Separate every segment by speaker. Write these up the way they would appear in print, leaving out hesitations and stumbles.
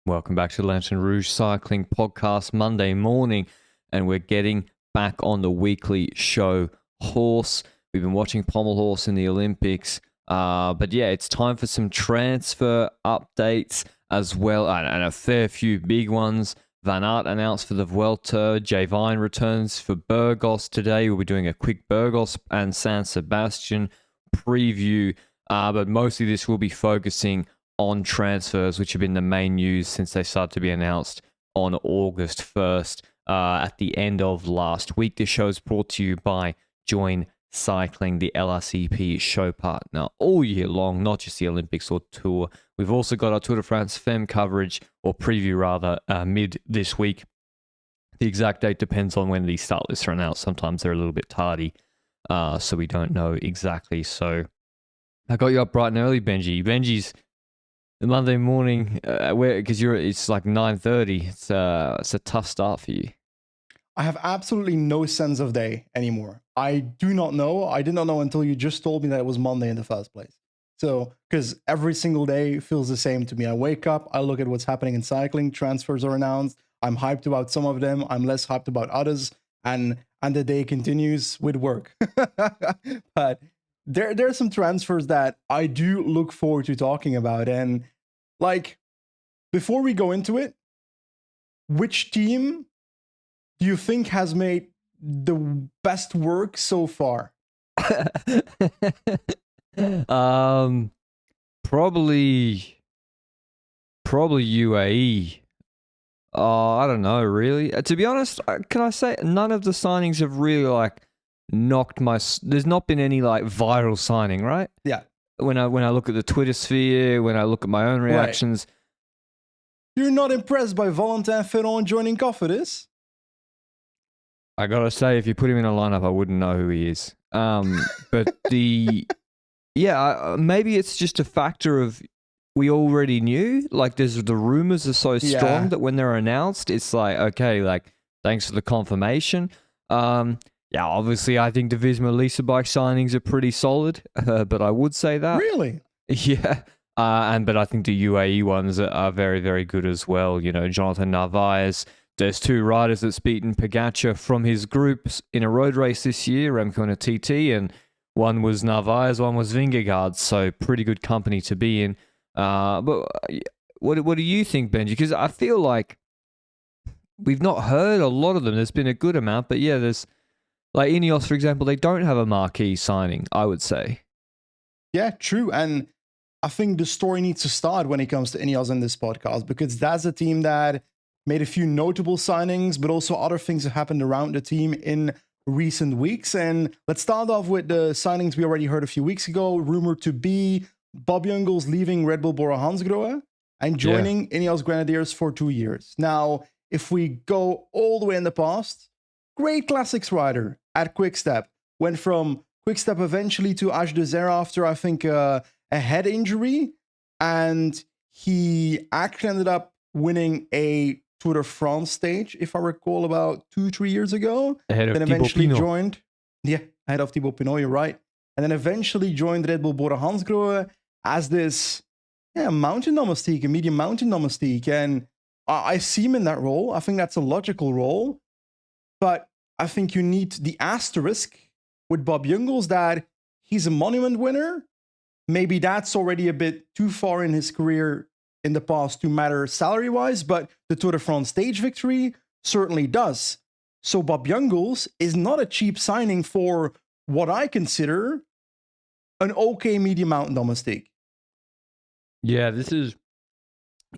Speaker 1: Welcome back to the Lanterne Rouge Cycling Podcast Monday morning, and we're getting back on the weekly show horse. We've been watching pommel horse in the Olympics, but yeah, it's time for some transfer updates as well, and a fair few big ones. Van Aert announced for the Vuelta. Jay Vine returns for Burgos today. We'll be doing a quick Burgos and San Sebastian preview, but mostly this will be focusing on transfers, which have been the main news since they started to be announced on August 1st at the end of last week. This show is brought to you by Join Cycling, the LRCP show partner all year long, not just the Olympics or Tour. We've also got our Tour de France Femme coverage, or preview rather, mid this week. The exact date depends on when these start lists are announced. Sometimes they're a little bit tardy, so we don't know exactly. So I got you up bright and early, Benji. Benji's the Monday morning, because it's like 9:30. It's a tough start for you.
Speaker 2: I have absolutely no sense of day anymore. I do not know. I did not know until you just told me that it was Monday in the first place. So, because every single day feels the same to me. I wake up, I look at what's happening in cycling, transfers are announced. I'm hyped about some of them. I'm less hyped about others, and the day continues with work. But there are some transfers that I do look forward to talking about. And like, before we go into it, which team do you think has made the best work so far?
Speaker 1: Probably UAE. I don't know, really. To be honest, can I say none of the signings have really knocked my. There's not been any viral signing, right?
Speaker 2: Yeah.
Speaker 1: When I look at the Twitter sphere, when I look at my own reactions,
Speaker 2: right. You're not impressed by Valentin Ferrand joining Cofidis?
Speaker 1: I gotta say, if you put him in a lineup, I wouldn't know who he is. But maybe it's just a factor of we already knew. There's the rumors are so strong that when they're announced, it's okay, thanks for the confirmation. Obviously, I think the Visma Lease bike signings are pretty solid, but I would say that.
Speaker 2: Really?
Speaker 1: Yeah. But I think the UAE ones are very, very good as well. You know, Jonathan Narvaez. There's two riders that's beaten Pogacar from his groups in a road race this year, Remco and a TT, and one was Narvaez, one was Vingegaard, so pretty good company to be in. But what do you think, Benji? Because I feel like we've not heard a lot of them. There's been a good amount, but yeah, there's INEOS, for example, they don't have a marquee signing, I would say.
Speaker 2: Yeah, true. And I think the story needs to start when it comes to INEOS in this podcast, because that's a team that made a few notable signings, but also other things have happened around the team in recent weeks. And let's start off with the signings we already heard a few weeks ago. Rumored to be Bob Jungels leaving Red Bull Bora Hansgrohe and joining INEOS Grenadiers for 2 years. Now, if we go all the way in the past, great classics rider at Quickstep. Went from Quickstep eventually to H2R after, I think, a head injury. And he actually ended up winning a Tour de France stage, if I recall, about 2-3 years ago.
Speaker 1: Ahead of
Speaker 2: then
Speaker 1: Thibaut
Speaker 2: eventually
Speaker 1: Pinot.
Speaker 2: joined, ahead of Thibaut Pinot, you're right. And then eventually joined Red Bull Bora Hansgrohe as this mountain domestique, a medium mountain domestique. And I see him in that role. I think that's a logical role. But I think you need the asterisk with Bob Jungels that he's a monument winner. Maybe that's already a bit too far in his career in the past to matter salary-wise, but the Tour de France stage victory certainly does. So Bob Jungels is not a cheap signing for what I consider an okay medium mountain domestique.
Speaker 1: Yeah,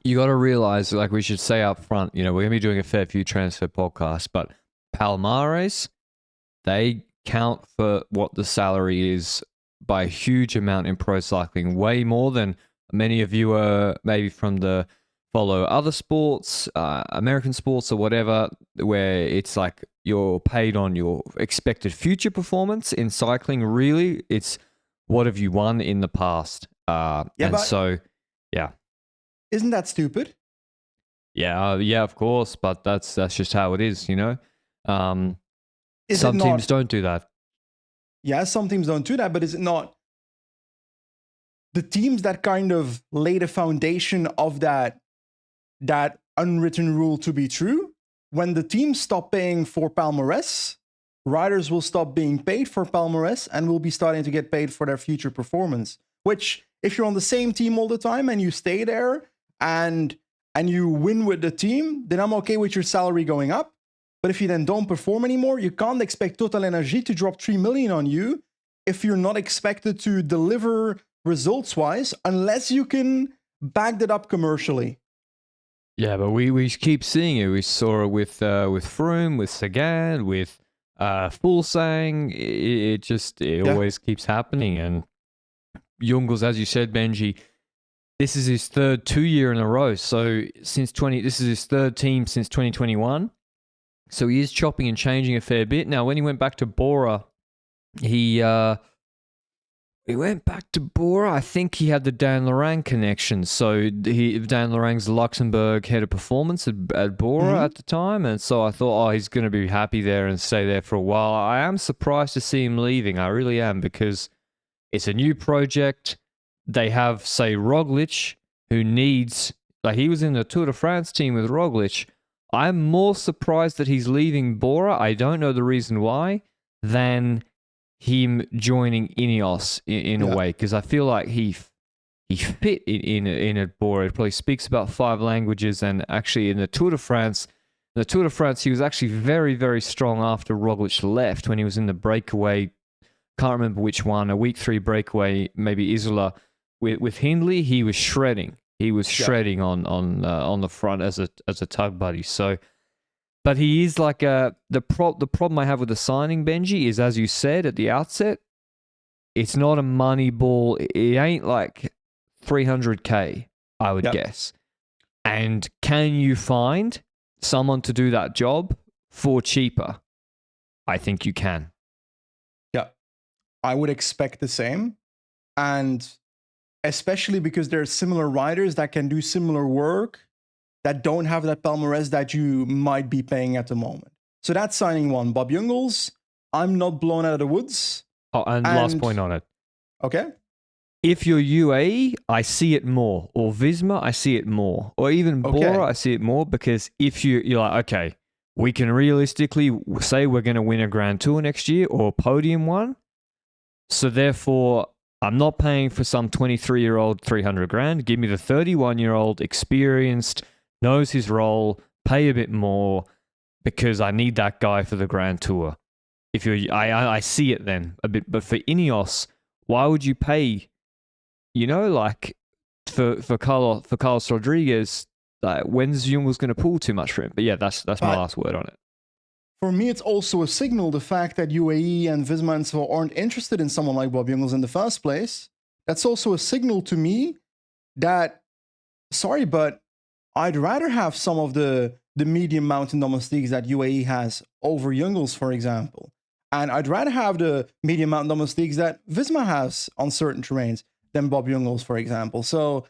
Speaker 1: you got to realize, we should say up front, we're going to be doing a fair few transfer podcasts, but Palmares, they count for what the salary is by a huge amount in pro cycling, way more than many of you are maybe from the follow other sports, American sports or whatever, where it's you're paid on your expected future performance. In cycling, really, it's what have you won in the past.
Speaker 2: Isn't that stupid?
Speaker 1: Yeah, of course, but that's just how it is, Some teams don't do that.
Speaker 2: Yeah, some teams don't do that, but is it not the teams that kind of lay the foundation of that that unwritten rule to be true. When the teams stop paying for palmarès, riders will stop being paid for palmarès and will be starting to get paid for their future performance. Which, if you're on the same team all the time and you stay there and you win with the team, then I'm okay with your salary going up. But if you then don't perform anymore, you can't expect Total Energy to drop 3 million on you if you're not expected to deliver results-wise, unless you can back that up commercially.
Speaker 1: Yeah, but we keep seeing it. We saw it with Froome, with Sagan, with Fuglsang. It always keeps happening. And Jungels, as you said, Benji, this is his third 2 year in a row. So this is his third team since 2021. So he is chopping and changing a fair bit. Now, when he went back to Bora, he went back to Bora. I think he had the Dan Lorang connection. So Dan Lorang's Luxembourg head of performance at Bora at the time. And so I thought, oh, he's going to be happy there and stay there for a while. I am surprised to see him leaving. I really am, because it's a new project. They have, say, Roglic, who needs... Like, he was in the Tour de France team with Roglic. I'm more surprised that he's leaving Bora. I don't know the reason why, than him joining INEOS in a way, because I feel like he fit in a Bora. He probably speaks about 5 languages, and actually in the Tour de France, he was actually very, very strong after Roglic left, when he was in the breakaway. Can't remember which one, a week 3 breakaway, maybe Isola with Hindley. He was shredding. He was shredding on the front as a tug buddy. So, but he is like the problem I have with the signing, Benji, is, as you said at the outset, it's not a money ball. It ain't like 300K, I would guess. And can you find someone to do that job for cheaper? I think you can.
Speaker 2: Yeah, I would expect the same. And especially because there are similar riders that can do similar work that don't have that palmarès that you might be paying at the moment. So that's signing one. Bob Jungels, I'm not blown out of the woods.
Speaker 1: Oh, and last point on it.
Speaker 2: Okay.
Speaker 1: If you're UAE, I see it more. Or Visma, I see it more. Or even Bora, I see it more, because if you're like, okay, we can realistically say we're going to win a Grand Tour next year or a podium one. So therefore, I'm not paying for some 23-year-old 300 grand. Give me the 31-year-old, experienced, knows his role, pay a bit more, because I need that guy for the Grand Tour. If you're, I see it then a bit. But for INEOS, why would you pay? You know, like for Carlos Rodriguez, like, when's Jungels going to pull too much for him? But yeah, that's my last word on it.
Speaker 2: For me, it's also a signal, the fact that UAE and Visma and so aren't interested in someone like Bob Jungels in the first place. That's also a signal to me that, sorry, but I'd rather have some of the medium mountain domestiques that UAE has over Jungels, for example. And I'd rather have the medium mountain domestiques that Visma has on certain terrains than Bob Jungels, for example. So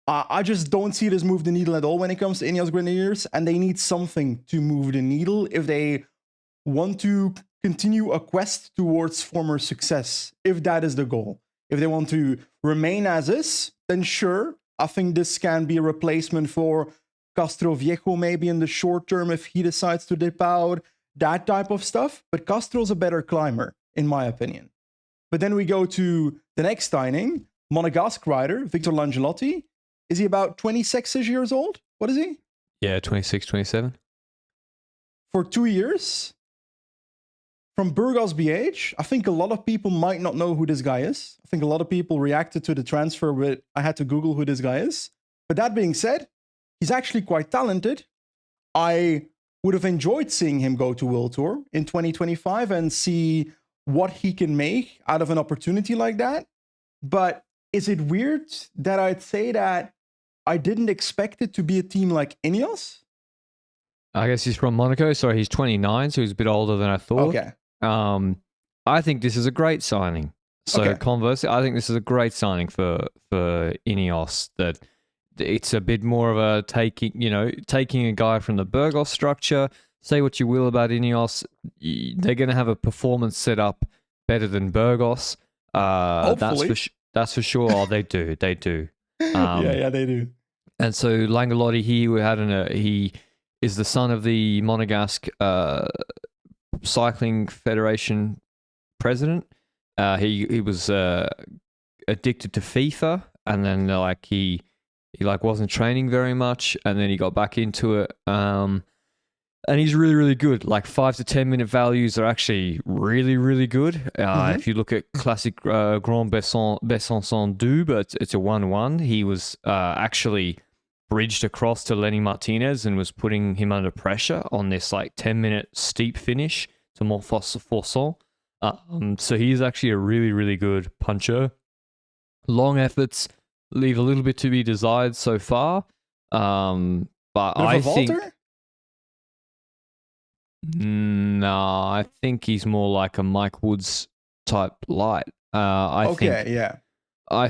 Speaker 2: I just don't see this move the needle at all when it comes to INEOS Grenadiers, and they need something to move the needle if they want to continue a quest towards former success, if that is the goal. If they want to remain as is, then sure, I think this can be a replacement for Castro Viejo maybe in the short term if he decides to dip out, that type of stuff. But Castro's a better climber, in my opinion. But then we go to the next signing, Monegasque rider, Victor Langelotti. Is he about 26 years old? What is he?
Speaker 1: Yeah, 26, 27.
Speaker 2: For 2 years. From Burgos BH. I think a lot of people might not know who this guy is. I think a lot of people reacted to the transfer, but I had to Google who this guy is. But that being said, he's actually quite talented. I would have enjoyed seeing him go to World Tour in 2025 and see what he can make out of an opportunity like that. But is it weird that I'd say that I didn't expect it to be a team like INEOS?
Speaker 1: I guess he's from Monaco. Sorry, he's 29, so he's a bit older than I thought.
Speaker 2: Okay.
Speaker 1: I think this is a great signing. So conversely, I think this is a great signing for INEOS. That it's a bit more of a taking a guy from the Burgos structure. Say what you will about INEOS, they're going to have a performance set up better than Burgos.
Speaker 2: Hopefully.
Speaker 1: That's for sure. Oh, they do.
Speaker 2: Yeah, they do.
Speaker 1: And so Langolotti, he is the son of the Monegasque Cycling Federation president. He was addicted to FIFA, and then like he like wasn't training very much, and then he got back into it. And he's really, really good. Like 5 to 10 minute values are actually really, really good. If you look at classic Grand Besançon Double, it's a 1-1. He was actually bridged across to Lenny Martinez and was putting him under pressure on this like 10-minute steep finish to Montfaucon. So he's actually a really, really good puncher. Long efforts leave a little bit to be desired so far. But I think... No, I think he's more like a Mike Woods type light. I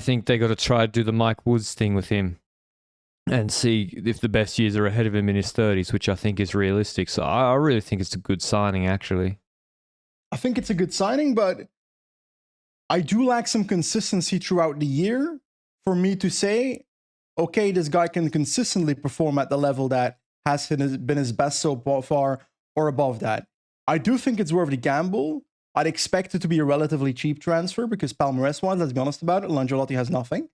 Speaker 1: think they got to try to do the Mike Woods thing with him and see if the best years are ahead of him in his 30s, which I think is realistic. So I really think it's a good signing, actually.
Speaker 2: I think it's a good signing, but I do lack some consistency throughout the year for me to say, okay, this guy can consistently perform at the level that has been his best so far, or above that. I do think it's worth the gamble. I'd expect it to be a relatively cheap transfer because palmarès-wise, let's be honest about it, Langolotti has nothing.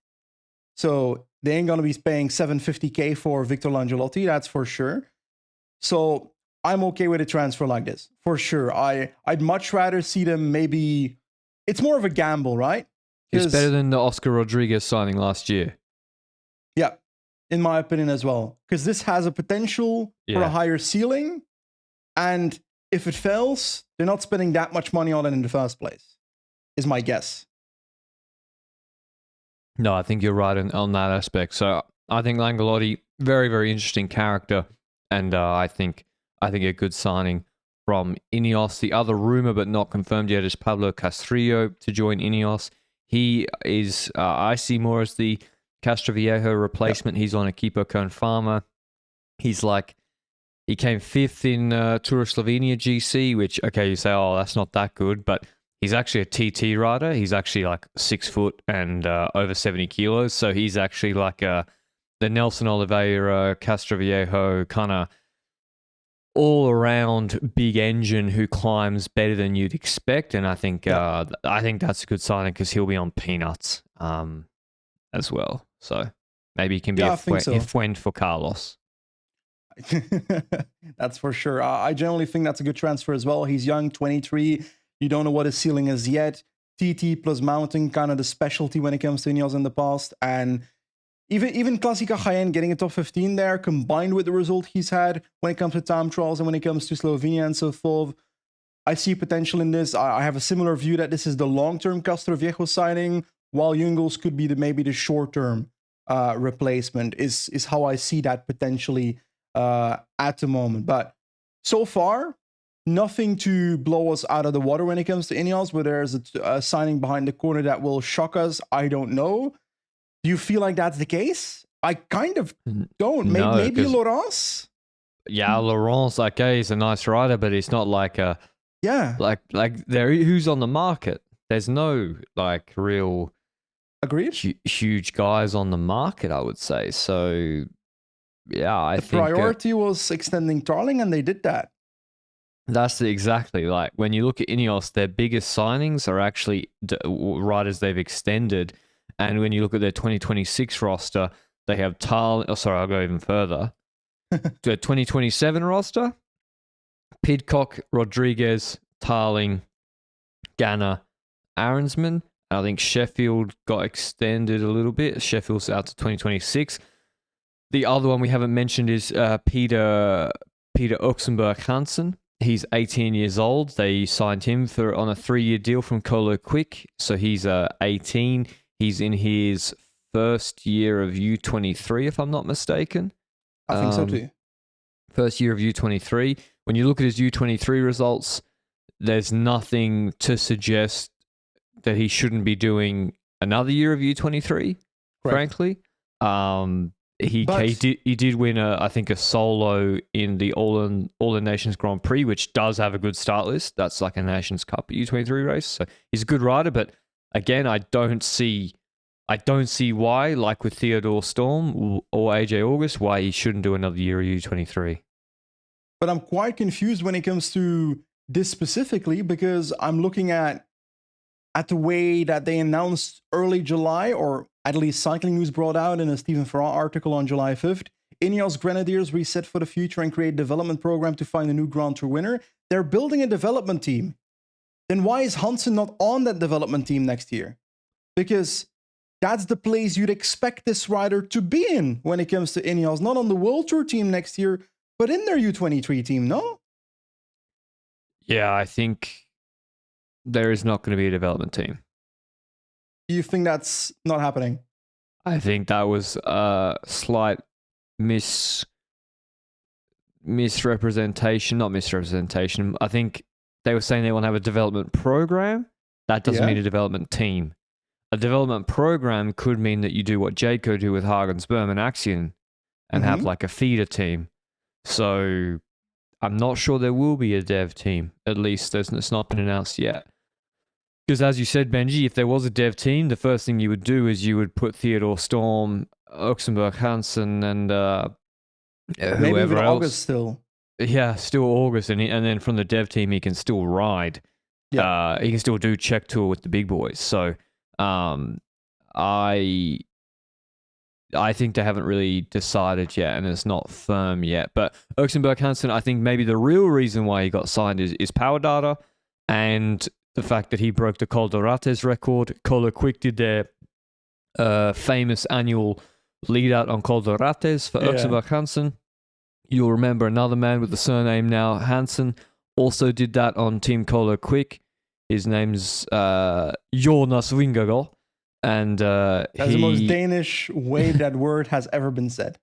Speaker 2: So they ain't going to be paying $750K for Victor Langolotti, that's for sure. So I'm okay with a transfer like this, for sure. I'd much rather see them maybe... It's more of a gamble, right?
Speaker 1: It's better than the Oscar Rodriguez signing last year.
Speaker 2: Yeah, in my opinion as well. Because this has a potential for a higher ceiling. And if it fails, they're not spending that much money on it in the first place, is my guess.
Speaker 1: No, I think you're right on that aspect. So I think Langolotti, very, very interesting character. And I think a good signing from INEOS. The other rumor, but not confirmed yet, is Pablo Castrillo to join INEOS. He is, I see more as the Castroviejo replacement. Yep. He's on Equipo Confirma. He's like, he came 5th in Tour of Slovenia GC, which, okay, you say, oh, that's not that good, but he's actually a TT rider. He's actually like 6 foot and over 70 kilos. So he's actually like the Nelson Oliveira, Castroviejo kind of all-around big engine who climbs better than you'd expect. And I think that's a good signing because he'll be on peanuts as well. So maybe he can be a friend for Carlos.
Speaker 2: That's for sure. I generally think that's a good transfer as well. He's young, 23. You don't know what his ceiling is yet. TT plus mountain, kind of the specialty when it comes to INEOS in the past. And even Classica Jaén getting a top 15 there, combined with the result he's had when it comes to time trials and when it comes to Slovenia and so forth, I see potential in this. I have a similar view that this is the long-term Castroviejo signing, while Jungels could be maybe the short-term replacement, is how I see that potentially at the moment. But so far, nothing to blow us out of the water when it comes to INEOS, where there's a signing behind the corner that will shock us. I don't know. Do you feel like that's the case? I kind of don't.
Speaker 1: No,
Speaker 2: maybe Laurence?
Speaker 1: Yeah, Laurence, okay, he's a nice rider, but he's not like a...
Speaker 2: Yeah.
Speaker 1: Like there, who's on the market? There's no like real...
Speaker 2: Agreed?
Speaker 1: Huge guys on the market, I would say. So, yeah, I think... The
Speaker 2: priority was extending Tarling, and they did that.
Speaker 1: That's exactly like when you look at INEOS, their biggest signings are actually riders they've extended. And when you look at their 2026 roster, they have I'll go even further. The 2027 roster, Pidcock, Rodriguez, Tarling, Ganna, Aronsman. I think Sheffield got extended a little bit. Sheffield's out to 2026. The other one we haven't mentioned is Peter Oxenberg Hansen. He's 18 years old. They signed him on a 3-year deal from Colo Quick. So he's 18. He's in his first year of U23, if I'm not mistaken.
Speaker 2: I think so too.
Speaker 1: First year of U23. When you look at his U23 results, there's nothing to suggest that he shouldn't be doing another year of U23, frankly. He did win I think a solo in the All Nations Grand Prix, which does have a good start list. That's like a Nations Cup U23 race. So he's a good rider, but again, I don't see I don't see why, like with Theodore Storm or AJ August, why he shouldn't do another year of U23.
Speaker 2: But I'm quite confused when it comes to this specifically, because I'm looking at the way that they announced early July, or at least Cycling News brought out in a Stephen Farrar article on July 5th. INEOS Grenadiers reset for the future and create a development program to find a new Grand Tour winner. They're building a development team. Then why is Hansen not on that development team next year? Because that's the place you'd expect this rider to be in when it comes to INEOS, not on the World Tour team next year, but in their U23 team, no?
Speaker 1: Yeah, I think there is not going to be a development team.
Speaker 2: You think that's not happening?
Speaker 1: I think that was a slight misrepresentation. Not misrepresentation. I think they were saying they want to have a development program. That doesn't mean a development team. A development program could mean that you do what Jayco do with Hagen Sperm and Axion and have like a feeder team. So I'm not sure there will be a dev team. At least it's not been announced yet. Because as you said, Benji, if there was a dev team, the first thing you would do is you would put Theodore Storm, Oxenberg Hansen, and whoever
Speaker 2: maybe even
Speaker 1: else.
Speaker 2: August still.
Speaker 1: Yeah, still August. And then from the dev team, he can still ride. Yeah. He can still do Czech Tour with the big boys. So I think they haven't really decided yet, and it's not firm yet. But Oxenberg Hansen, I think maybe the real reason why he got signed is power data and the fact that he broke the Col d'Orates record. Cola Quick did their famous annual lead out on Col d'Orates for Oxenberg Hansen. You'll remember another man with the surname now, Hansen, also did that on Team Cola Quick. His name's Jonas Vingegaard. And that's
Speaker 2: the most Danish way that word has ever been said.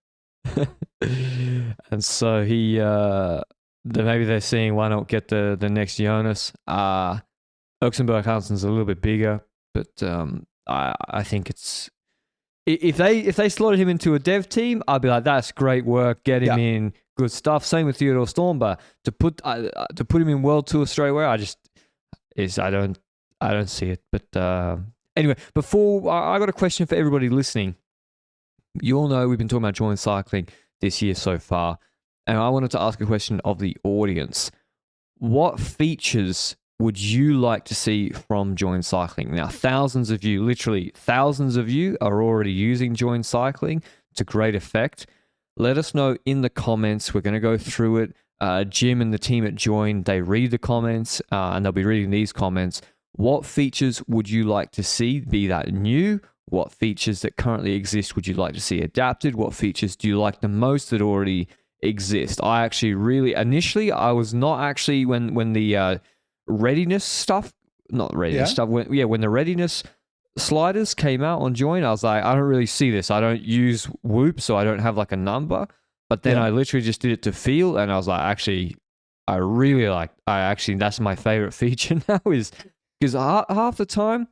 Speaker 1: And so maybe they're seeing why not get the next Jonas. Oxenberg Hansen's a little bit bigger, but I think it's if they slotted him into a dev team, I'd be like, that's great work, get him in, good stuff. Same with Theodore Storm, but to put him in World Tour straight away, I don't see it. But anyway, before I got a question for everybody listening. You all know we've been talking about Join Cycling this year so far, and I wanted to ask a question of the audience. What features would you like to see from Join Cycling? Now, thousands of you, literally thousands of you, are already using Join Cycling to great effect. Let us know in the comments. We're going to go through it. Jim and the team at Join, they read the comments, and they'll be reading these comments. What features would you like to see, be that new? What features that currently exist would you like to see adapted? What features do you like the most that already exist? I actually really, initially, I was not actually, when the readiness stuff, not readiness stuff, when the readiness sliders came out on Join, I was like, I don't really see this. I don't use Whoop, so I don't have like a number. But then I literally just did it to feel, and I was like, actually, that's my favorite feature now, is because half the time,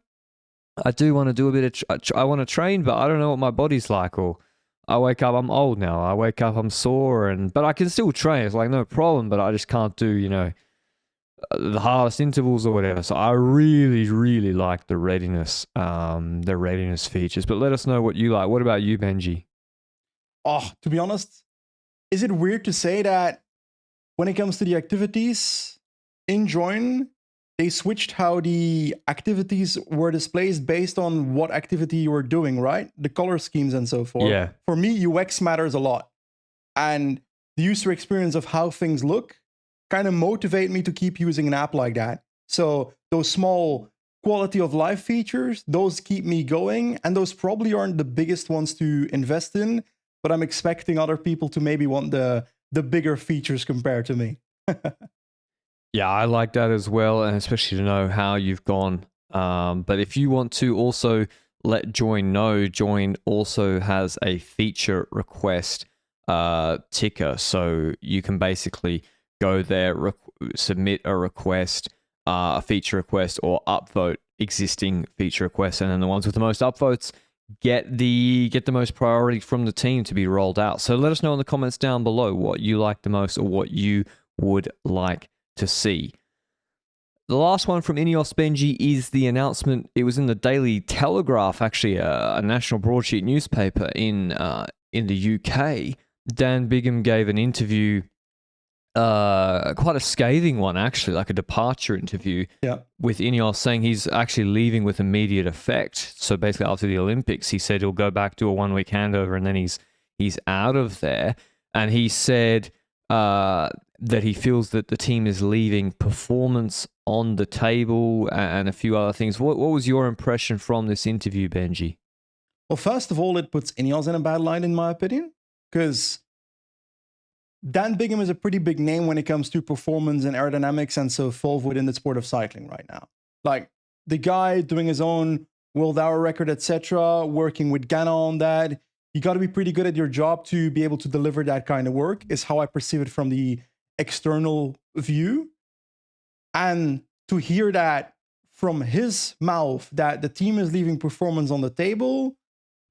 Speaker 1: I do want to do a bit of, I want to train, but I don't know what my body's like, or I wake up, I'm old now, I wake up, I'm sore, but I can still train, it's like no problem, but I just can't do, the hardest intervals or whatever. So I really, really like the readiness features, but let us know what you like. What about you, Benji?
Speaker 2: Oh, to be honest, is it weird to say that when it comes to the activities in Join, they switched how the activities were displayed based on what activity you were doing, right? The color schemes and so forth.
Speaker 1: Yeah.
Speaker 2: For me, UX matters a lot. And the user experience of how things look kind of motivate me to keep using an app like that. So those small quality of life features, those keep me going. And those probably aren't the biggest ones to invest in, but I'm expecting other people to maybe want the bigger features compared to me.
Speaker 1: Yeah, I like that as well, and especially to know how you've gone. But if you want to also let Join know, Join also has a feature request ticker. So you can basically go there, submit a request, a feature request, or upvote existing feature requests. And then the ones with the most upvotes get the most priority from the team to be rolled out. So let us know in the comments down below what you like the most or what you would like to see. the last one from INEOS, Benji, is the announcement. It was in the Daily Telegraph, actually, a national broadsheet newspaper in the UK. Dan Bigham gave an interview, quite a scathing one, actually, like a departure interview with INEOS, saying he's actually leaving with immediate effect. So basically, after the Olympics, he said he'll go back, do a 1 week handover, and then he's out of there. And he said that he feels that the team is leaving performance on the table and a few other things. What was your impression from this interview, Benji?
Speaker 2: Well, first of all, it puts INEOS in a bad light, in my opinion, because Dan Bigham is a pretty big name when it comes to performance and aerodynamics and so forth within the sport of cycling right now. Like, the guy doing his own world hour record, etc., working with Ghana on that. You got to be pretty good at your job to be able to deliver that kind of work, is how I perceive it from the external view. And to hear that from his mouth, that the team is leaving performance on the table,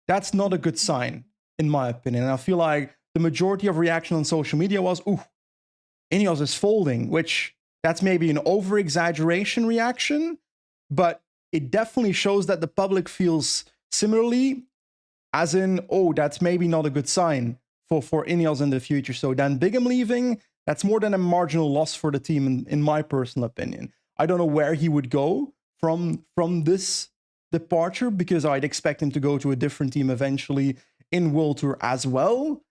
Speaker 2: that's not a good sign, in my opinion. And I feel like the majority of reaction on social media was, ooh, INEOS is folding, which that's maybe an over-exaggeration reaction, but it definitely shows that the public feels similarly, as in, oh, that's maybe not a good sign for INEOS in the future. So Dan Bigham leaving, that's more than a marginal loss for the team, in my personal opinion. I don't know where he would go from this departure, because I'd expect him to go to a different team eventually in World Tour as well.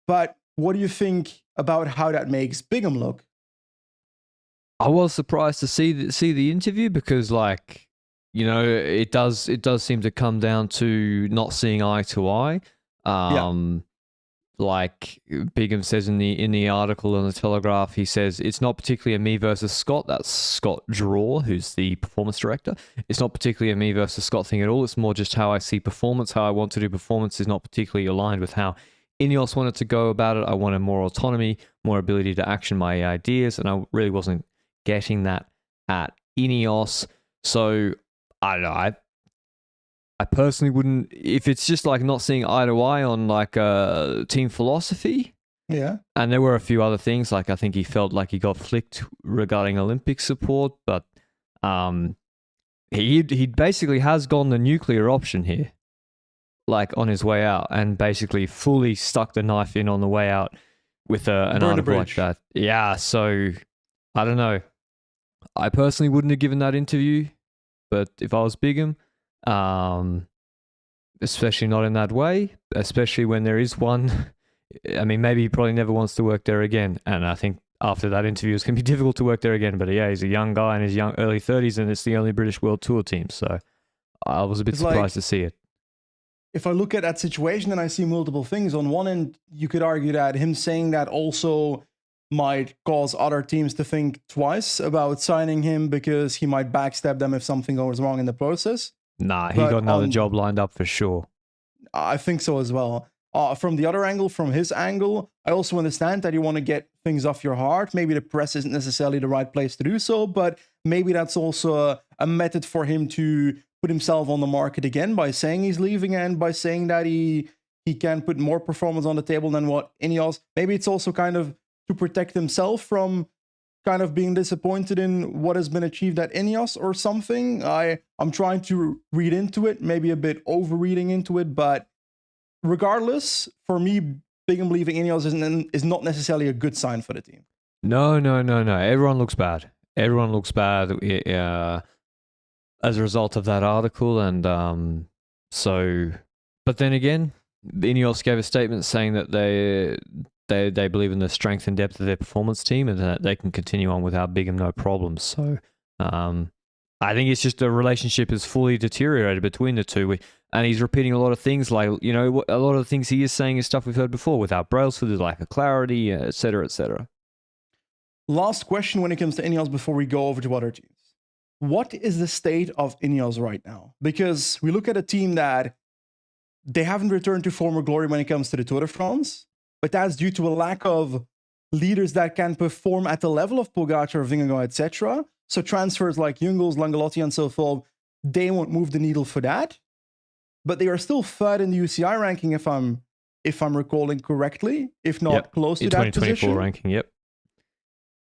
Speaker 2: But what do you think about how that makes Bigham look?
Speaker 1: I was surprised to see the interview, because, like, you know, it does seem to come down to not seeing eye to eye. Like Bigham says in the article on the Telegraph, he says it's not particularly a me versus Scott. That's Scott Draw, who's the performance director. It's not particularly a me versus Scott thing at all. It's more just how I see performance. How I want to do performance is not particularly aligned with how INEOS wanted to go about it. I wanted more autonomy, more ability to action my ideas, and I really wasn't getting that at INEOS. So I don't know. I personally wouldn't, if it's just like not seeing eye to eye on like team philosophy.
Speaker 2: Yeah.
Speaker 1: And there were a few other things, like I think he felt like he got flicked regarding Olympic support, but he basically has gone the nuclear option here, like on his way out, and basically fully stuck the knife in on the way out with an article like that. Yeah, so I don't know. I personally wouldn't have given that interview, but if I was Bigham, especially not in that way, especially when there is one. I mean, maybe he probably never wants to work there again, and I think after that interview it's going to be difficult to work there again. But yeah, he's a young guy in his early 30s, and it's the only British World Tour team, so I was a bit surprised to see it.
Speaker 2: If I look at that situation and I see multiple things, on one end, you could argue that him saying that also might cause other teams to think twice about signing him, because he might backstab them if something goes wrong in the process.
Speaker 1: Nah, he got another job lined up for sure.
Speaker 2: I think so as well. From the other angle, from his angle, I also understand that you want to get things off your heart. Maybe the press isn't necessarily the right place to do so, but maybe that's also a method for him to put himself on the market again by saying he's leaving, and by saying that he can put more performance on the table than what INEOS. Maybe it's also kind of to protect himself from kind of being disappointed in what has been achieved at INEOS or something. I'm trying to read into it, maybe a bit over reading into it, but regardless, for me, Bigham leaving INEOS is not necessarily a good sign for the team.
Speaker 1: No. Everyone looks bad. Everyone looks bad as a result of that article, and so. But then again, INEOS gave a statement saying that they believe in the strength and depth of their performance team, and that they can continue on without Bigham, no problems. So I think it's just the relationship is fully deteriorated between the two. And he's repeating a lot of things, like, you know, a lot of the things he is saying is stuff we've heard before, without Brailsford, there's lack of clarity, etc., etc.
Speaker 2: Last question when it comes to INEOS before we go over to other teams. What is the state of INEOS right now? Because we look at a team that they haven't returned to former glory when it comes to the Tour de France, but that's due to a lack of leaders that can perform at the level of Pogacar, Vingegaard, etc. So transfers like Jungels, Langolotti, and so forth, they won't move the needle for that. But they are still third in the UCI ranking, if I'm recalling correctly, if not close to that position. 2024
Speaker 1: ranking, yep.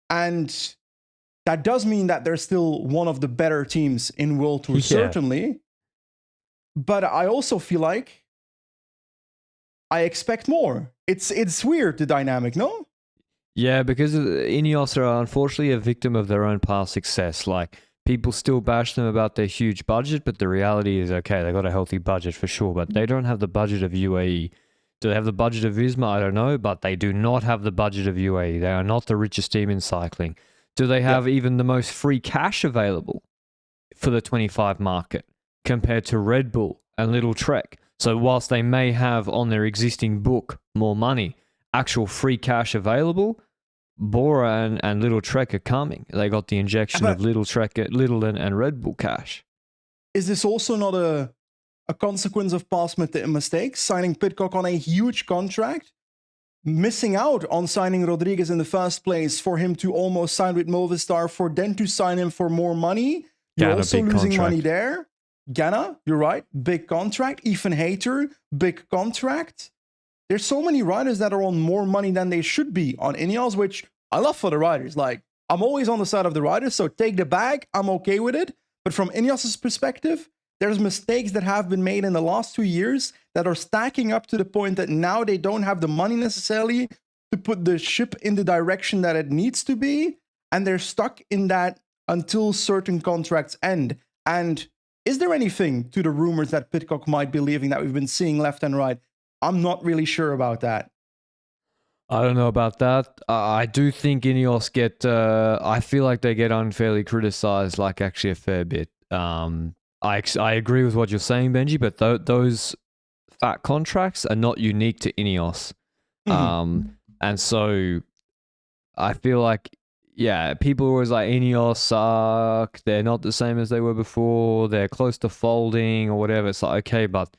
Speaker 2: And that does mean that they're still one of the better teams in World Tour, certainly. But I also feel like I expect more. It's weird, the dynamic, no?
Speaker 1: Yeah, because INEOS are unfortunately a victim of their own past success. Like, people still bash them about their huge budget, but the reality is, okay, they got a healthy budget for sure, but they don't have the budget of UAE. Do they have the budget of Visma? I don't know, but they do not have the budget of UAE. They are not the richest team in cycling. Do they have even the most free cash available for the 25 market compared to Red Bull and Little Trek? So whilst they may have on their existing book more money, actual free cash available, Broe and Little Trek are coming. They got the injection of Little Trek, Little and Red Bull cash.
Speaker 2: Is this also not a consequence of past mistakes? Signing Pidcock on a huge contract, missing out on signing Rodriguez in the first place for him to almost sign with Movistar, for then to sign him for more money. You're also losing money there. Ganna, you're right, big contract. Ethan Hayter, big contract. There's so many riders that are on more money than they should be on INEOS, which I love for the riders. Like, I'm always on the side of the riders, so take the bag. I'm okay with it. But from INEOS's perspective, there's mistakes that have been made in the last 2 years that are stacking up to the point that now they don't have the money necessarily to put the ship in the direction that it needs to be. And they're stuck in that until certain contracts end. And is there anything to the rumors that Pidcock might be leaving that we've been seeing left and right? I'm not really sure about that.
Speaker 1: I don't know about that. I do think INEOS get, I feel like they get unfairly criticized, like actually a fair bit. I agree with what you're saying, Benji, but those fat contracts are not unique to INEOS. And so I feel like, yeah, people are always like, INEOS suck, they're not the same as they were before, they're close to folding or whatever. It's like, okay, but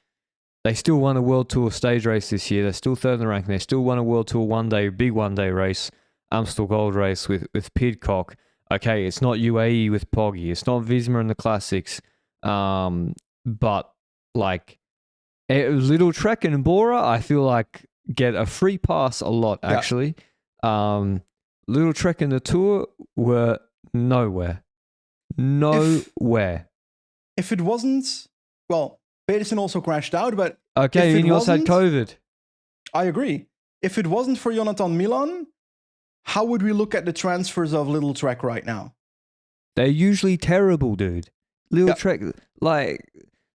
Speaker 1: they still won a World Tour stage race this year. They're still third in the ranking. They still won a World Tour big one-day race, Amstel Gold race with Pidcock. Okay, it's not UAE with Poggy. It's not Visma in the Classics. But like Little Trek and Bora, I feel like get a free pass a lot, actually. Little Trek and the Tour were nowhere.
Speaker 2: If it wasn't, well, Pedersen also crashed out, but
Speaker 1: okay, INEOS had COVID.
Speaker 2: I agree. If it wasn't for Jonathan Milan, how would we look at the transfers of Little Trek right now?
Speaker 1: They're usually terrible, dude. Little Trek, like,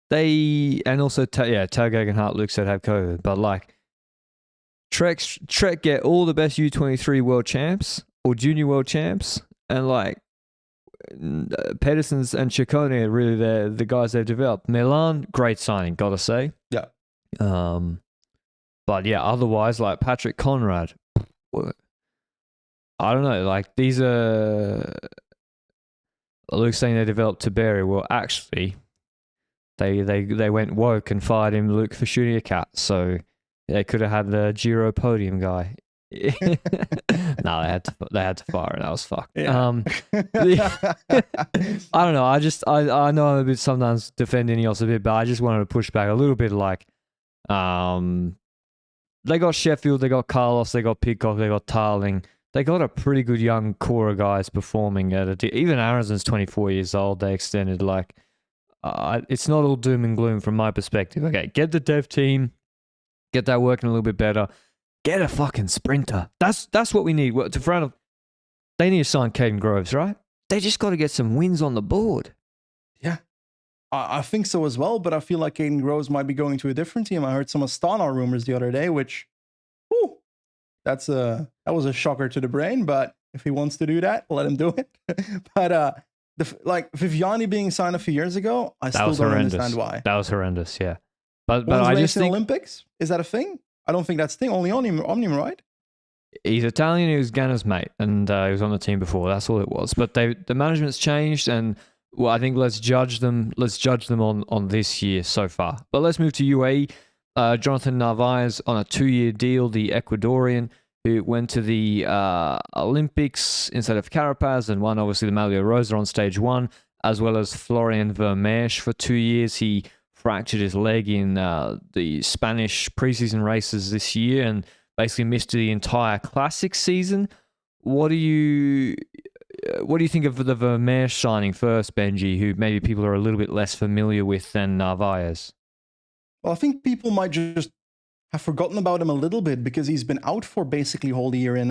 Speaker 1: they, and also, Tao Gegenhardt, Luke said have COVID, but like, Trek get all the best U23 world champs or junior world champs, and like, Pedersen's and Ciccone are really the guys they've developed. Milan, great signing, gotta say.
Speaker 2: Yeah.
Speaker 1: But yeah, otherwise, like Patrick Conrad, I don't know. Like, these are Luke's saying they developed Tiberi. Well, actually, they went woke and fired him, Luke, for shooting a cat. So they could have had the Giro podium guy. No, they had to fire it. That was fucked. Yeah. I don't know. I know I'm a bit sometimes defending INEOS a bit, but I just wanted to push back a little bit. Like, they got Sheffield, they got Carlos, they got Pidcock, they got Tarling. They got a pretty good young core of guys performing at even Aronsen's 24 years old. They extended. Like, it's not all doom and gloom from my perspective. Okay, get the dev team, get that working a little bit better. Get a fucking sprinter. That's what we need. They need to sign Caden Groves, right? They just got to get some wins on the board.
Speaker 2: Yeah, I think so as well. But I feel like Caden Groves might be going to a different team. I heard some Astana rumors the other day, which, that was a shocker to the brain. But if he wants to do that, let him do it. But like Viviani being signed a few years ago, I still don't understand why.
Speaker 1: That was horrendous. Yeah, but
Speaker 2: I just think Olympics, is that a thing? I don't think that's the thing. Only Omnium, right?
Speaker 1: He's Italian. He was Ganna's mate, and he was on the team before. That's all it was. But the management's changed, and well, I think let's judge them on this year so far. But let's move to UAE. Jonathan Narvaez on a 2-year deal, the Ecuadorian, who went to the Olympics instead of Carapaz and won obviously the Maglia Rosa on stage 1, as well as Florian Vermeersch for 2 years. He fractured his leg in the Spanish preseason races this year and basically missed the entire classic season. What do you what do you think of the Vermeer signing first, Benji, who maybe people are a little bit less familiar with than Narvaez?
Speaker 2: Well, I think people might just have forgotten about him a little bit because he's been out for basically whole year in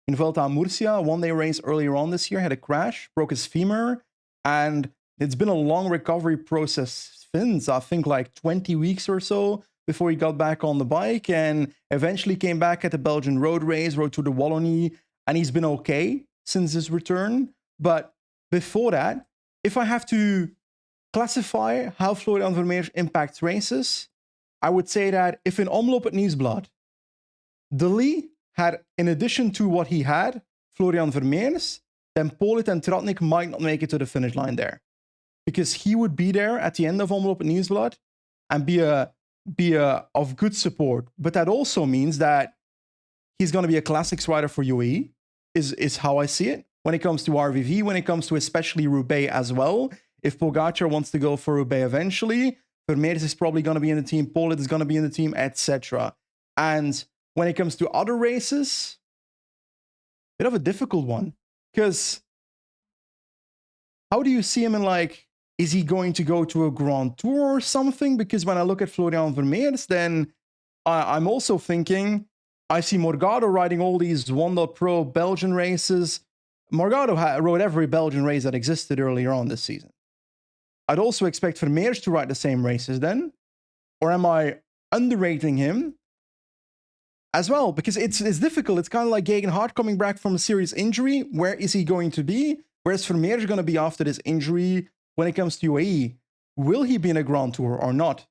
Speaker 2: Vuelta a Murcia. One-day race earlier on this year, had a crash, broke his femur, and it's been a long recovery process since, I think like 20 weeks or so before he got back on the bike, and eventually came back at the Belgian road race, Road to the Wallonie, and he's been okay since his return. But before that, if I have to classify how Florian Vermeer impacts races, I would say that if in Omloop het Nieuwsblad, De Lee had, in addition to what he had, Florian Vermeers, then Polit and Tratnik might not make it to the finish line there. Because he would be there at the end of Omloop het Nieuwsblad and be of good support. But that also means that he's going to be a classics rider for UAE, is how I see it. When it comes to RVV, when it comes to especially Roubaix as well. If Pogacar wants to go for Roubaix eventually, Vermeers is probably going to be in the team, Polit is going to be in the team, etc. And when it comes to other races, a bit of a difficult one. Because how do you see him in, like, is he going to go to a Grand Tour or something? Because when I look at Florian Vermeers, then I'm also thinking, I see Morgado riding all these Pro Belgian races. Morgado rode every Belgian race that existed earlier on this season. I'd also expect Vermeers to ride the same races then. Or am I underrating him as well? Because it's difficult. It's kind of like Geoghegan Hart coming back from a serious injury. Where is he going to be? Where's Vermeers going to be after this injury when it comes to UAE? Will he be in a Grand Tour or not?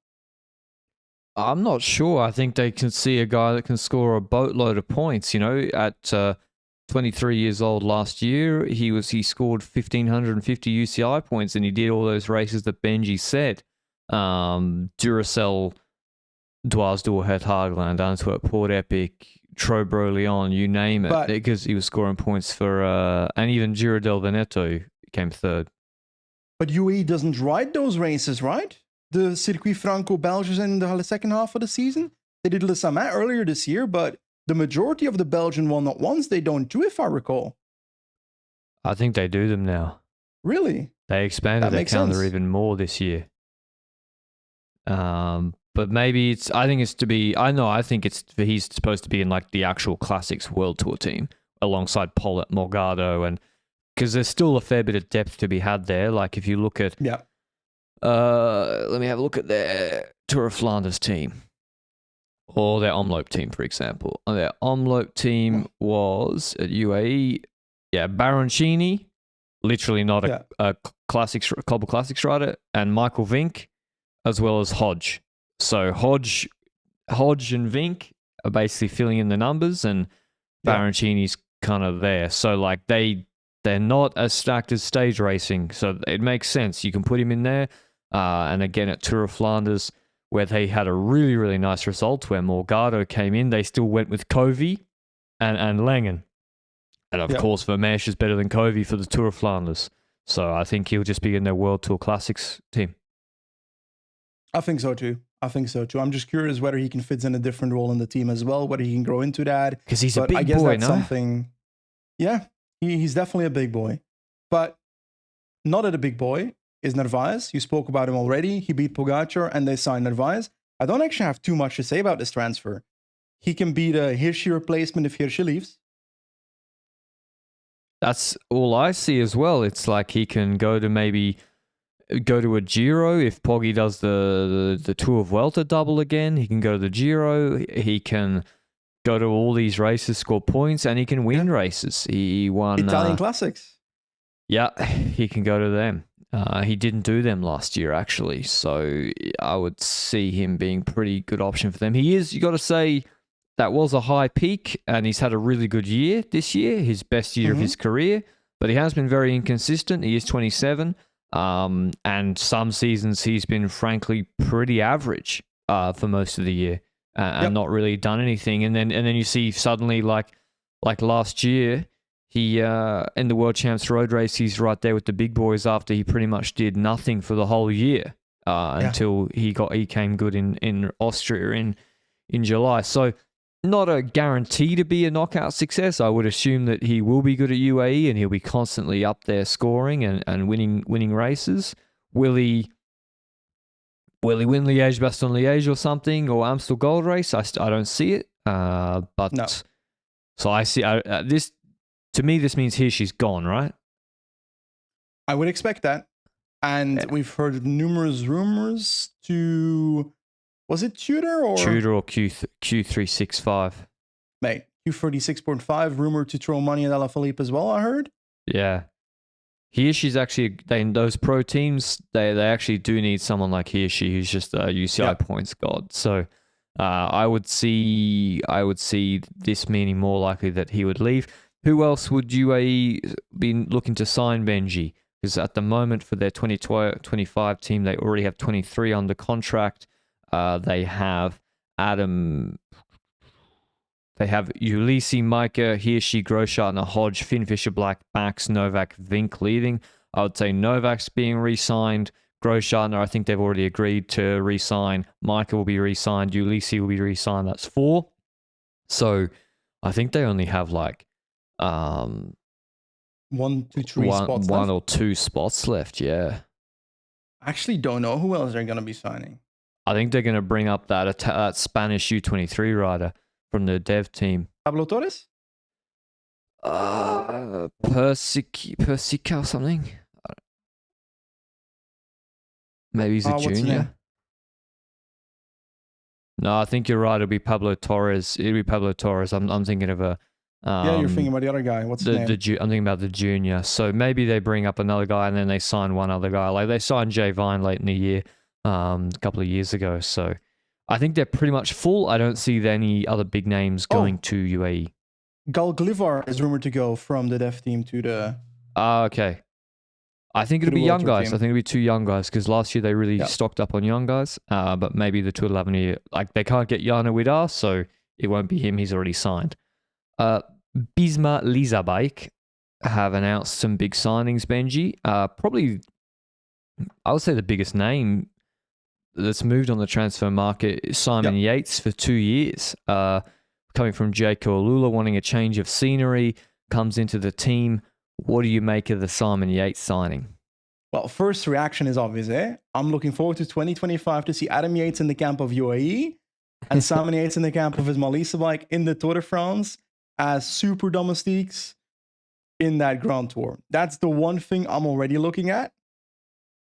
Speaker 1: I'm not sure. I think they can see a guy that can score a boatload of points. You know, at 23 years old last year, he scored 1,550 UCI points, and he did all those races that Benji said. Duracell, Dwars Het Hageland, Antwerp, Port Epic, Trobro Lyon, you name it, because he was scoring points for, and even Giro del Veneto came third.
Speaker 2: But UAE doesn't ride those races, right? The Circuit Franco-Belges in the second half of the season. They did Le Samet earlier this year, but the majority of the Belgian 101s, they don't do, if I recall.
Speaker 1: I think they do them now.
Speaker 2: Really?
Speaker 1: They expanded their calendar even more this year. But maybe he's supposed to be in like the actual Classics World Tour team alongside Polit, Morgado, and because there's still a fair bit of depth to be had there. Like if you look at, let me have a look at their Tour of Flanders team. Or their Omloop team, for example. Their Omloop team was at UAE, Baroncini, literally not a Global Classics rider, and Michael Vink, as well as Hodge. So Hodge and Vink are basically filling in the numbers, and Baroncini's kind of there. So like they're not as stacked as stage racing, so it makes sense. You can put him in there, and again at Tour of Flanders, where they had a really, really nice result, where Morgado came in, they still went with Covey and Langen. And of course, Vermeers is better than Covey for the Tour of Flanders. So I think he'll just be in their World Tour Classics team.
Speaker 2: I think so too. I'm just curious whether he can fit in a different role in the team as well, whether he can grow into that.
Speaker 1: Because he's a big boy, no?
Speaker 2: Something. Yeah, he's definitely a big boy. But not at a big boy is Narvaez. You spoke about him already. He beat Pogacar and they signed Narvaez. I don't actually have too much to say about this transfer. He can be the Hirschi replacement if Hirschi leaves.
Speaker 1: That's all I see as well. It's like he can go to a Giro if Poggi does the Tour of Vuelta double again. He can go to the Giro. He can go to all these races, score points, and he can win races. He won
Speaker 2: Italian Classics.
Speaker 1: Yeah, he can go to them. He didn't do them last year, actually, so I would see him being a pretty good option for them. He is, you got to say, that was a high peak, and he's had a really good year this year, his best year of his career, but he has been very inconsistent. He is 27, and some seasons he's been, frankly, pretty average for most of the year and not really done anything. And then you see suddenly, like last year, he in the World Champs Road Race, he's right there with the big boys after he pretty much did nothing for the whole year until he came good in Austria in July. So not a guarantee to be a knockout success. I would assume that he will be good at UAE and he'll be constantly up there scoring and winning races. Will he win Liège Bastogne Liège or something, or Amstel Gold Race? I don't see it. But
Speaker 2: No.
Speaker 1: So I see this. To me, this means she's gone, right?
Speaker 2: I would expect that. And
Speaker 1: Yeah.
Speaker 2: we've heard numerous rumors to, was it Tudor or
Speaker 1: Q365?
Speaker 2: Mate, Q36.5 rumored to throw money at Alaphilippe as well, I heard.
Speaker 1: Yeah. She's actually, those pro teams, they actually do need someone like she who's just a UCI points god. So I would see this meaning more likely that he would leave. Who else would UAE be looking to sign, Benji? Because at the moment for their 2025 team, they already have 23 under contract. They have Adam. They have Ulysses, Micah, Groschartner, Hodge, Finn Fisher, Black, Bax, Novak, Vink leaving. I would say Novak's being re-signed. Groschartner, I think they've already agreed to re-sign. Micah will be re-signed. Ulysses will be re-signed. That's 4. So I think they only have like
Speaker 2: 1, 2, 3 spots
Speaker 1: one
Speaker 2: left.
Speaker 1: or 2 spots left. Yeah.
Speaker 2: I actually don't know who else they're going to be signing.
Speaker 1: I think they're going to bring up that Spanish U23 rider from the dev team.
Speaker 2: Pablo Torres?
Speaker 1: Persica or something? Maybe he's a junior. No, I think you're right. It'll be Pablo Torres. I'm thinking of a...
Speaker 2: yeah, you're thinking about the other guy. What's his name?
Speaker 1: I'm thinking about the junior. So maybe they bring up another guy and then they sign one other guy. Like they signed Jay Vine late in the year, a couple of years ago. So I think they're pretty much full. I don't see any other big names going to UAE.
Speaker 2: Gal Glivar is rumored to go from the dev team to the...
Speaker 1: Okay. I think it'll be young guys. I think it'll be 2 young guys because last year they really stocked up on young guys. But maybe the 211 like they can't get Jana Widar, so it won't be him. He's already signed. Visma Leasebike have announced some big signings, Benji. Probably, I would say the biggest name that's moved on the transfer market is Simon Yates for 2 years. Coming from Jaco Alula, wanting a change of scenery, comes into the team. What do you make of the Simon Yates signing?
Speaker 2: Well, first reaction is obvious, eh? I'm looking forward to 2025 to see Adam Yates in the camp of UAE and Simon Yates in the camp of Visma Leasebike in the Tour de France as super domestiques in that Grand Tour. That's the one thing I'm already looking at.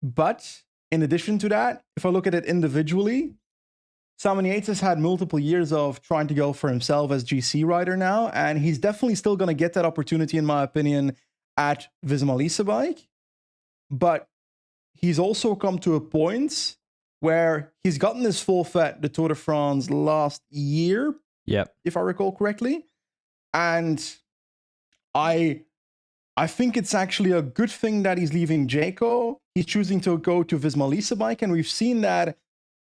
Speaker 2: But in addition to that, if I look at it individually, Simon Yates has had multiple years of trying to go for himself as GC rider now, and he's definitely still going to get that opportunity, in my opinion, at Visma Leasebike. But he's also come to a point where he's gotten his full fat the Tour de France last year, if I recall correctly. And I think it's actually a good thing that he's leaving Jaco. He's choosing to go to Visma Leasebike, and we've seen that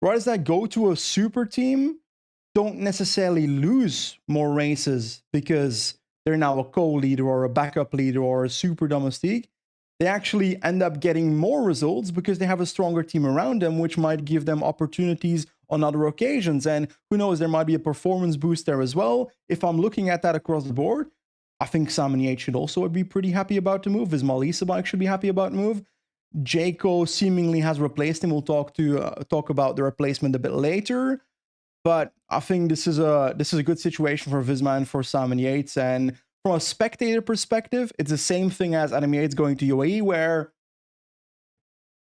Speaker 2: riders that go to a super team don't necessarily lose more races because they're now a co-leader or a backup leader or a super domestique. They actually end up getting more results because they have a stronger team around them, which might give them opportunities on other occasions. And who knows, there might be a performance boost there as well. If I'm looking at that across the board, I think Simon Yates should also be pretty happy about the move. Visma Leasebike should be happy about the move. Jaco seemingly has replaced him. We'll talk about the replacement a bit later. But I think this is a good situation for Visma and for Simon Yates. And from a spectator perspective, it's the same thing as Adam Yates going to UAE, where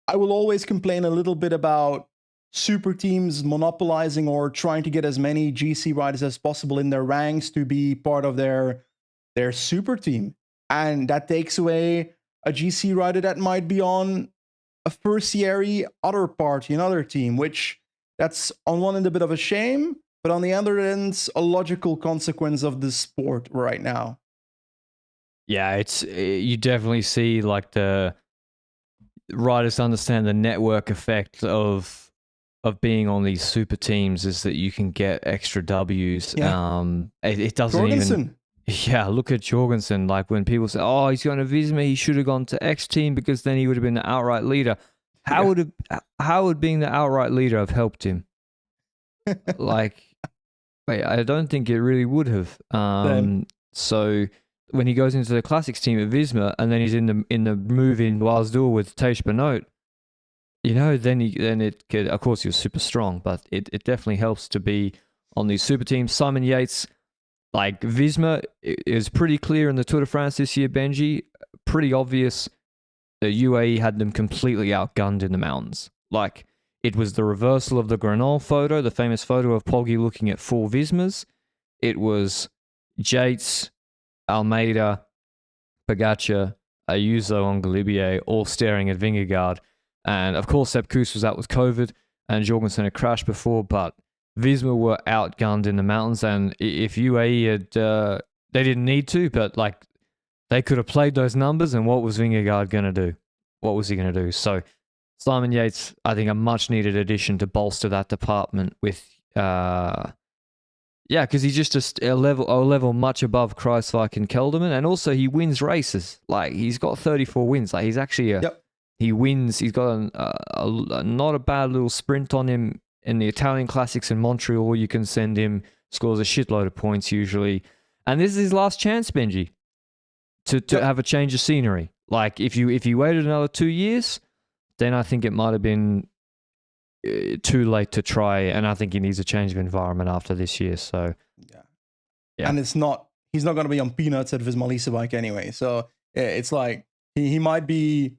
Speaker 2: I will always complain a little bit about super teams monopolizing or trying to get as many GC riders as possible in their ranks to be part of their super team. And that takes away a GC rider that might be on a tertiary other party, another team, which that's on one end a bit of a shame, but on the other end, a logical consequence of the sport right now.
Speaker 1: Yeah, you definitely see like the riders understand the network effect of being on these super teams is that you can get extra W's.
Speaker 2: Yeah.
Speaker 1: It doesn't
Speaker 2: Jorgensen.
Speaker 1: Yeah, look at Jorgensen. Like when people say, "Oh, he's going to Visma, he should have gone to X team because then he would have been the outright leader." How would being the outright leader have helped him? Like, I don't think it really would have. So when he goes into the classics team at Visma, and then he's in the move in Wazdur with Tej Benoot, then it could. Of course, he was super strong, but it definitely helps to be on these super teams. Simon Yates, like Visma, is pretty clear in the Tour de France this year. Benji, pretty obvious that UAE had them completely outgunned in the mountains. Like, it was the reversal of the Grenoble photo, the famous photo of Poggi looking at 4 Vismas. It was Yates, Almeida, Pogacar, Ayuso, and Galibier all staring at Vingegaard. And of course, Sepp Kuss was out with COVID, and Jorgensen had crashed before, but Visma were outgunned in the mountains. And if UAE had, they didn't need to, but like, they could have played those numbers, and what was Vingegaard going to do? What was he going to do? So Simon Yates, I think, a much-needed addition to bolster that department with, because he's just a level much above Kruijswijk and Kelderman, and also he wins races. Like, he's got 34 wins. Like, he's actually he wins. He's got a not a bad little sprint on him in the Italian Classics in Montreal. You can send him, scores a shitload of points usually, and this is his last chance, Benji, to have a change of scenery. Like, if you waited another 2 years, then I think it might have been too late to try, and I think he needs a change of environment after this year. So, yeah.
Speaker 2: And he's not going to be on peanuts at Visma Lease bike anyway. So it's like he might be,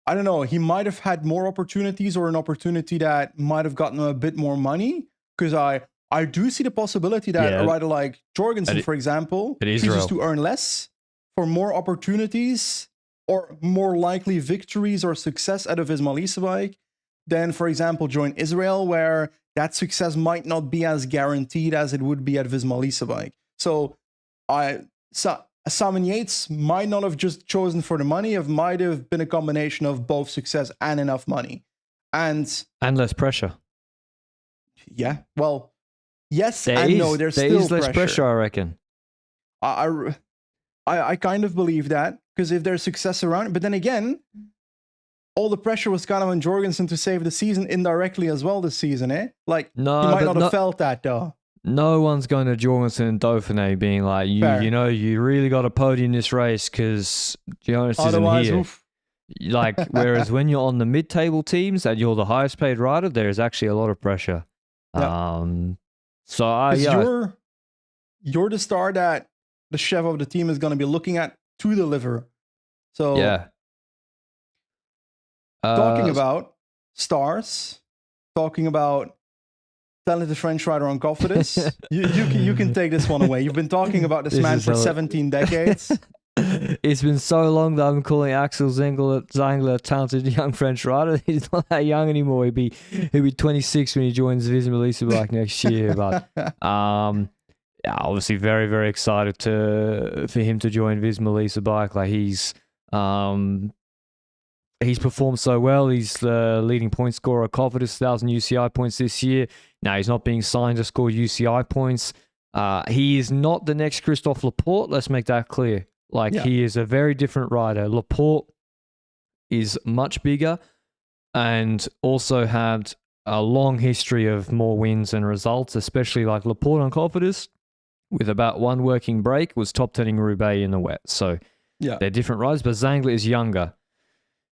Speaker 2: I don't know, he might have had more opportunities, or an opportunity that might have gotten him a bit more money. Because I do see the possibility that a rider like Jorgensen, for example, chooses to earn less for more opportunities or more likely victories or success at a Visma Lease bike, then, for example, join Israel, where that success might not be as guaranteed as it would be at Visma Lease bike. So Simon Yates might not have just chosen for the money. It might have been a combination of both success and enough money. And
Speaker 1: less pressure.
Speaker 2: Yeah, well, yes and no. There's still
Speaker 1: less pressure, I reckon.
Speaker 2: I kind of believe that, because if there's success around, but then again, all the pressure was kind of on Jorgensen to save the season indirectly as well this season, eh? Like, he might not have felt that, though.
Speaker 1: No one's going to Jorgensen and Dauphiné being like, you really got to podium this race because Jonas isn't here. Oof. Like, whereas when you're on the mid-table teams and you're the highest paid rider, there is actually a lot of pressure. Yep. You're
Speaker 2: the star that the chef of the team is going to be looking at to deliver. So talking about stars, talking about talented French rider on Cofidis, you can take this one away. You've been talking about this man for 17 decades.
Speaker 1: It's been so long that I'm calling Axel Zangler a talented young French rider. He's not that young anymore. He'll be 26 when he joins Visma Lease bike next year. But obviously very, very excited for him to join Visma Lease bike. Like, he's performed so well. He's the leading point scorer at Cofidis, 1,000 UCI points this year. Now, he's not being signed to score UCI points. He is not the next Christophe Laporte. Let's make that clear. He is a very different rider. Laporte is much bigger and also had a long history of more wins and results, especially like Laporte on Cofidis, with about one working break, was top 10ing Roubaix in the wet. So they're different riders, but Zangler is younger.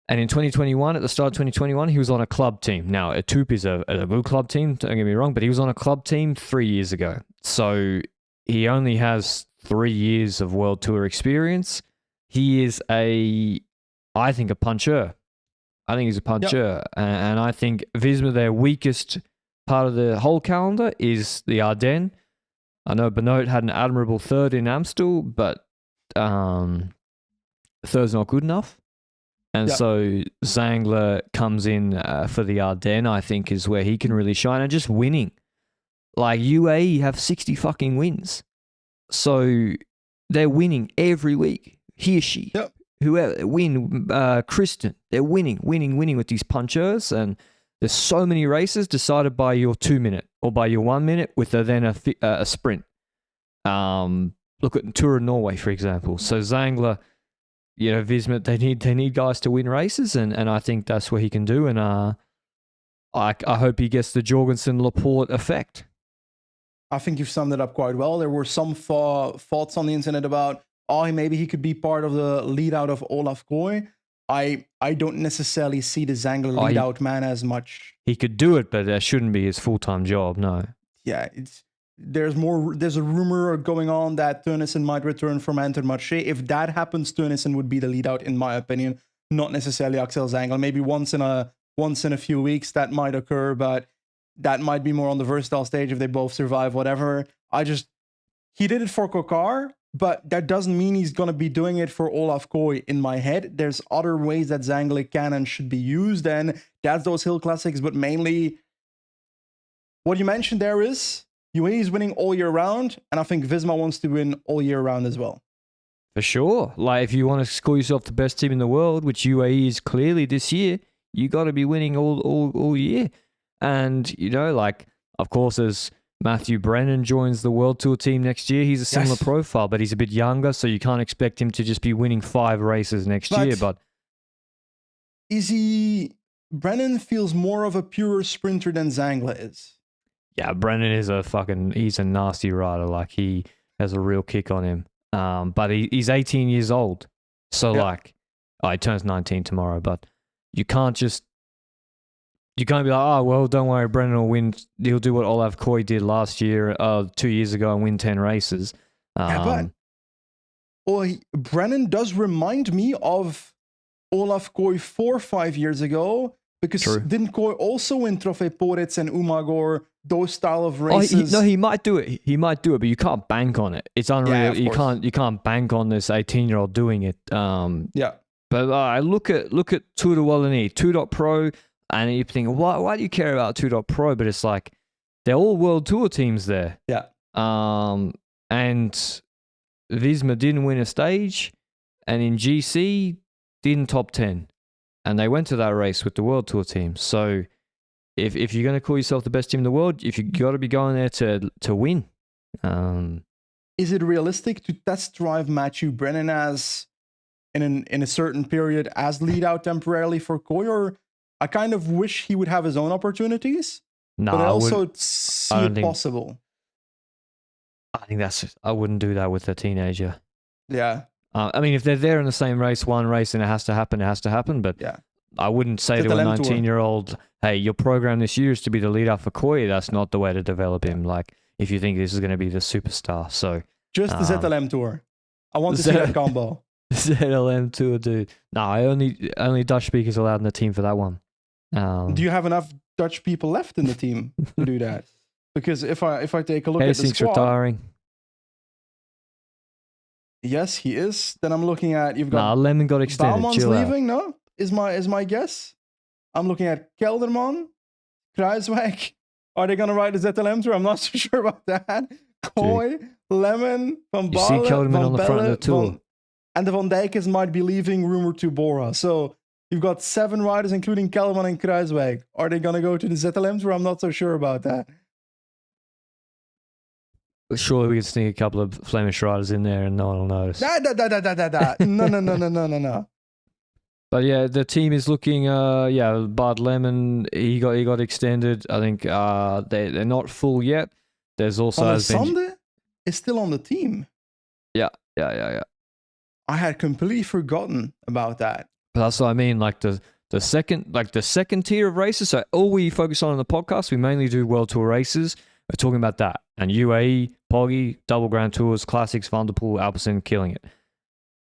Speaker 1: And in 2021, at the start of 2021, he was on a club team. Now, Etoop is a good club team, don't get me wrong, but he was on a club team 3 years ago. So he only has 3 years of World Tour experience. He is I think, a puncher. I think he's a puncher. Yep. And I think Visma, their weakest part of the whole calendar is the Ardennes. I know Benoit had an admirable third in Amstel, but third's not good enough. And so Zangler comes in for the Ardennes, I think, is where he can really shine. And just winning. Like, UAE have 60 fucking wins. So they're winning every week. He or she, whoever, Kristen, they're winning with these punchers. And there's so many races decided by your 2 minute or by your 1 minute with a sprint. Look at Tour of Norway, for example. So Zangler, Visma, they need guys to win races, and I think that's what he can do. And I hope he gets the Jorgensen Laporte effect.
Speaker 2: I think you've summed it up quite well. There were some thoughts on the internet about, oh, maybe he could be part of the lead out of Olaf Koy. I don't necessarily see the Zangler lead out man as much.
Speaker 1: He could do it, but that shouldn't be his full-time job, no.
Speaker 2: Yeah, there's a rumor going on that Teunissen might return from Intermarché. If that happens, Teunissen would be the lead out, in my opinion, not necessarily Axel Zangler. Maybe once in a few weeks that might occur, but that might be more on the versatile stage if they both survive, whatever. He did it for Kokar, but that doesn't mean he's going to be doing it for Olaf Koy in my head. There's other ways that Zangler can and should be used, and that's those hill classics, but mainly what you mentioned there is UAE is winning all year round, and I think Visma wants to win all year round as well.
Speaker 1: For sure. Like, if you want to call yourself the best team in the world, which UAE is clearly this year, you got to be winning all year. And, you know, like, of course, as Matthew Brennan joins the World Tour team next year, he's a similar profile, but he's a bit younger, so you can't expect him to just be winning 5 races next year. But
Speaker 2: is he... Brennan feels more of a pure sprinter than Zangler is.
Speaker 1: Yeah, Brennan is he's a nasty rider. Like, he has a real kick on him. But he's 18 years old. So, he turns 19 tomorrow, but you can't be like, oh, well, don't worry, Brennan will win. He'll do what Olaf Koy did last year, 2 years ago, and win 10 races.
Speaker 2: Brennan does remind me of Olaf Koy 4 or 5 years ago, because didn't Koy also win Trofeo Poritz and Umagor, those style of races?
Speaker 1: He might do it. He might do it, but you can't bank on it. It's unreal.
Speaker 2: Yeah,
Speaker 1: you can't bank on this 18-year-old doing it. But I look at Tour de Wallonie, 2.pro, and you think, why do you care about 2.pro? But it's like, they're all World Tour teams there.
Speaker 2: Yeah.
Speaker 1: And Visma didn't win a stage, and in GC didn't top 10. And they went to that race with the World Tour team. So if you're going to call yourself the best team in the world, you got to be going there to win.
Speaker 2: Is it realistic to test drive Matthew Brennan as in a certain period as lead out temporarily for Koy? Or I kind of wish he would have his own opportunities, but I also see it possible.
Speaker 1: I think I wouldn't do that with a teenager.
Speaker 2: Yeah.
Speaker 1: I mean, if they're there in the same race, one race, and it has to happen. But I wouldn't say to a 19-year-old, hey, your program this year is to be the leader for Koy. That's not the way to develop him. Like, if you think this is going to be the superstar. So
Speaker 2: just the ZLM Tour. I want to see that combo.
Speaker 1: ZLM Tour, dude. No, only Dutch speakers allowed in the team for that one.
Speaker 2: Do you have enough Dutch people left in the team to do that? Because if I take a look at the squad,
Speaker 1: retiring.
Speaker 2: Yes, he is. Then I'm looking at
Speaker 1: Lemon got extended.
Speaker 2: Bauman's leaving. No, is my guess. I'm looking at Kelderman, Kruiswijk. Are they gonna ride the ZLM Tour? I'm not so sure about that. Koy, Lemon, Van Baarle,
Speaker 1: you see Kelderman on the front of the tour.
Speaker 2: And the Van Dijkens might be leaving, rumored to Bora. So you've got 7 riders, including Kelderman and Kruiswijk. Are they gonna go to the ZLM Tour? I'm not so sure about that.
Speaker 1: Surely we could sneak a couple of Flemish riders in there and no one will notice.
Speaker 2: No.
Speaker 1: But yeah, the team is looking. Bart Lemon, he got extended. I think they're not full yet. There's also
Speaker 2: Sunday is still on the team.
Speaker 1: Yeah.
Speaker 2: I had completely forgotten about that.
Speaker 1: But that's what I mean. Like the second tier of races. So all we focus on in the podcast, we mainly do World Tour races. We're talking about that. And UAE, Poggy, Double Grand Tours, Classics, Van der Poel, Alpecin, killing it.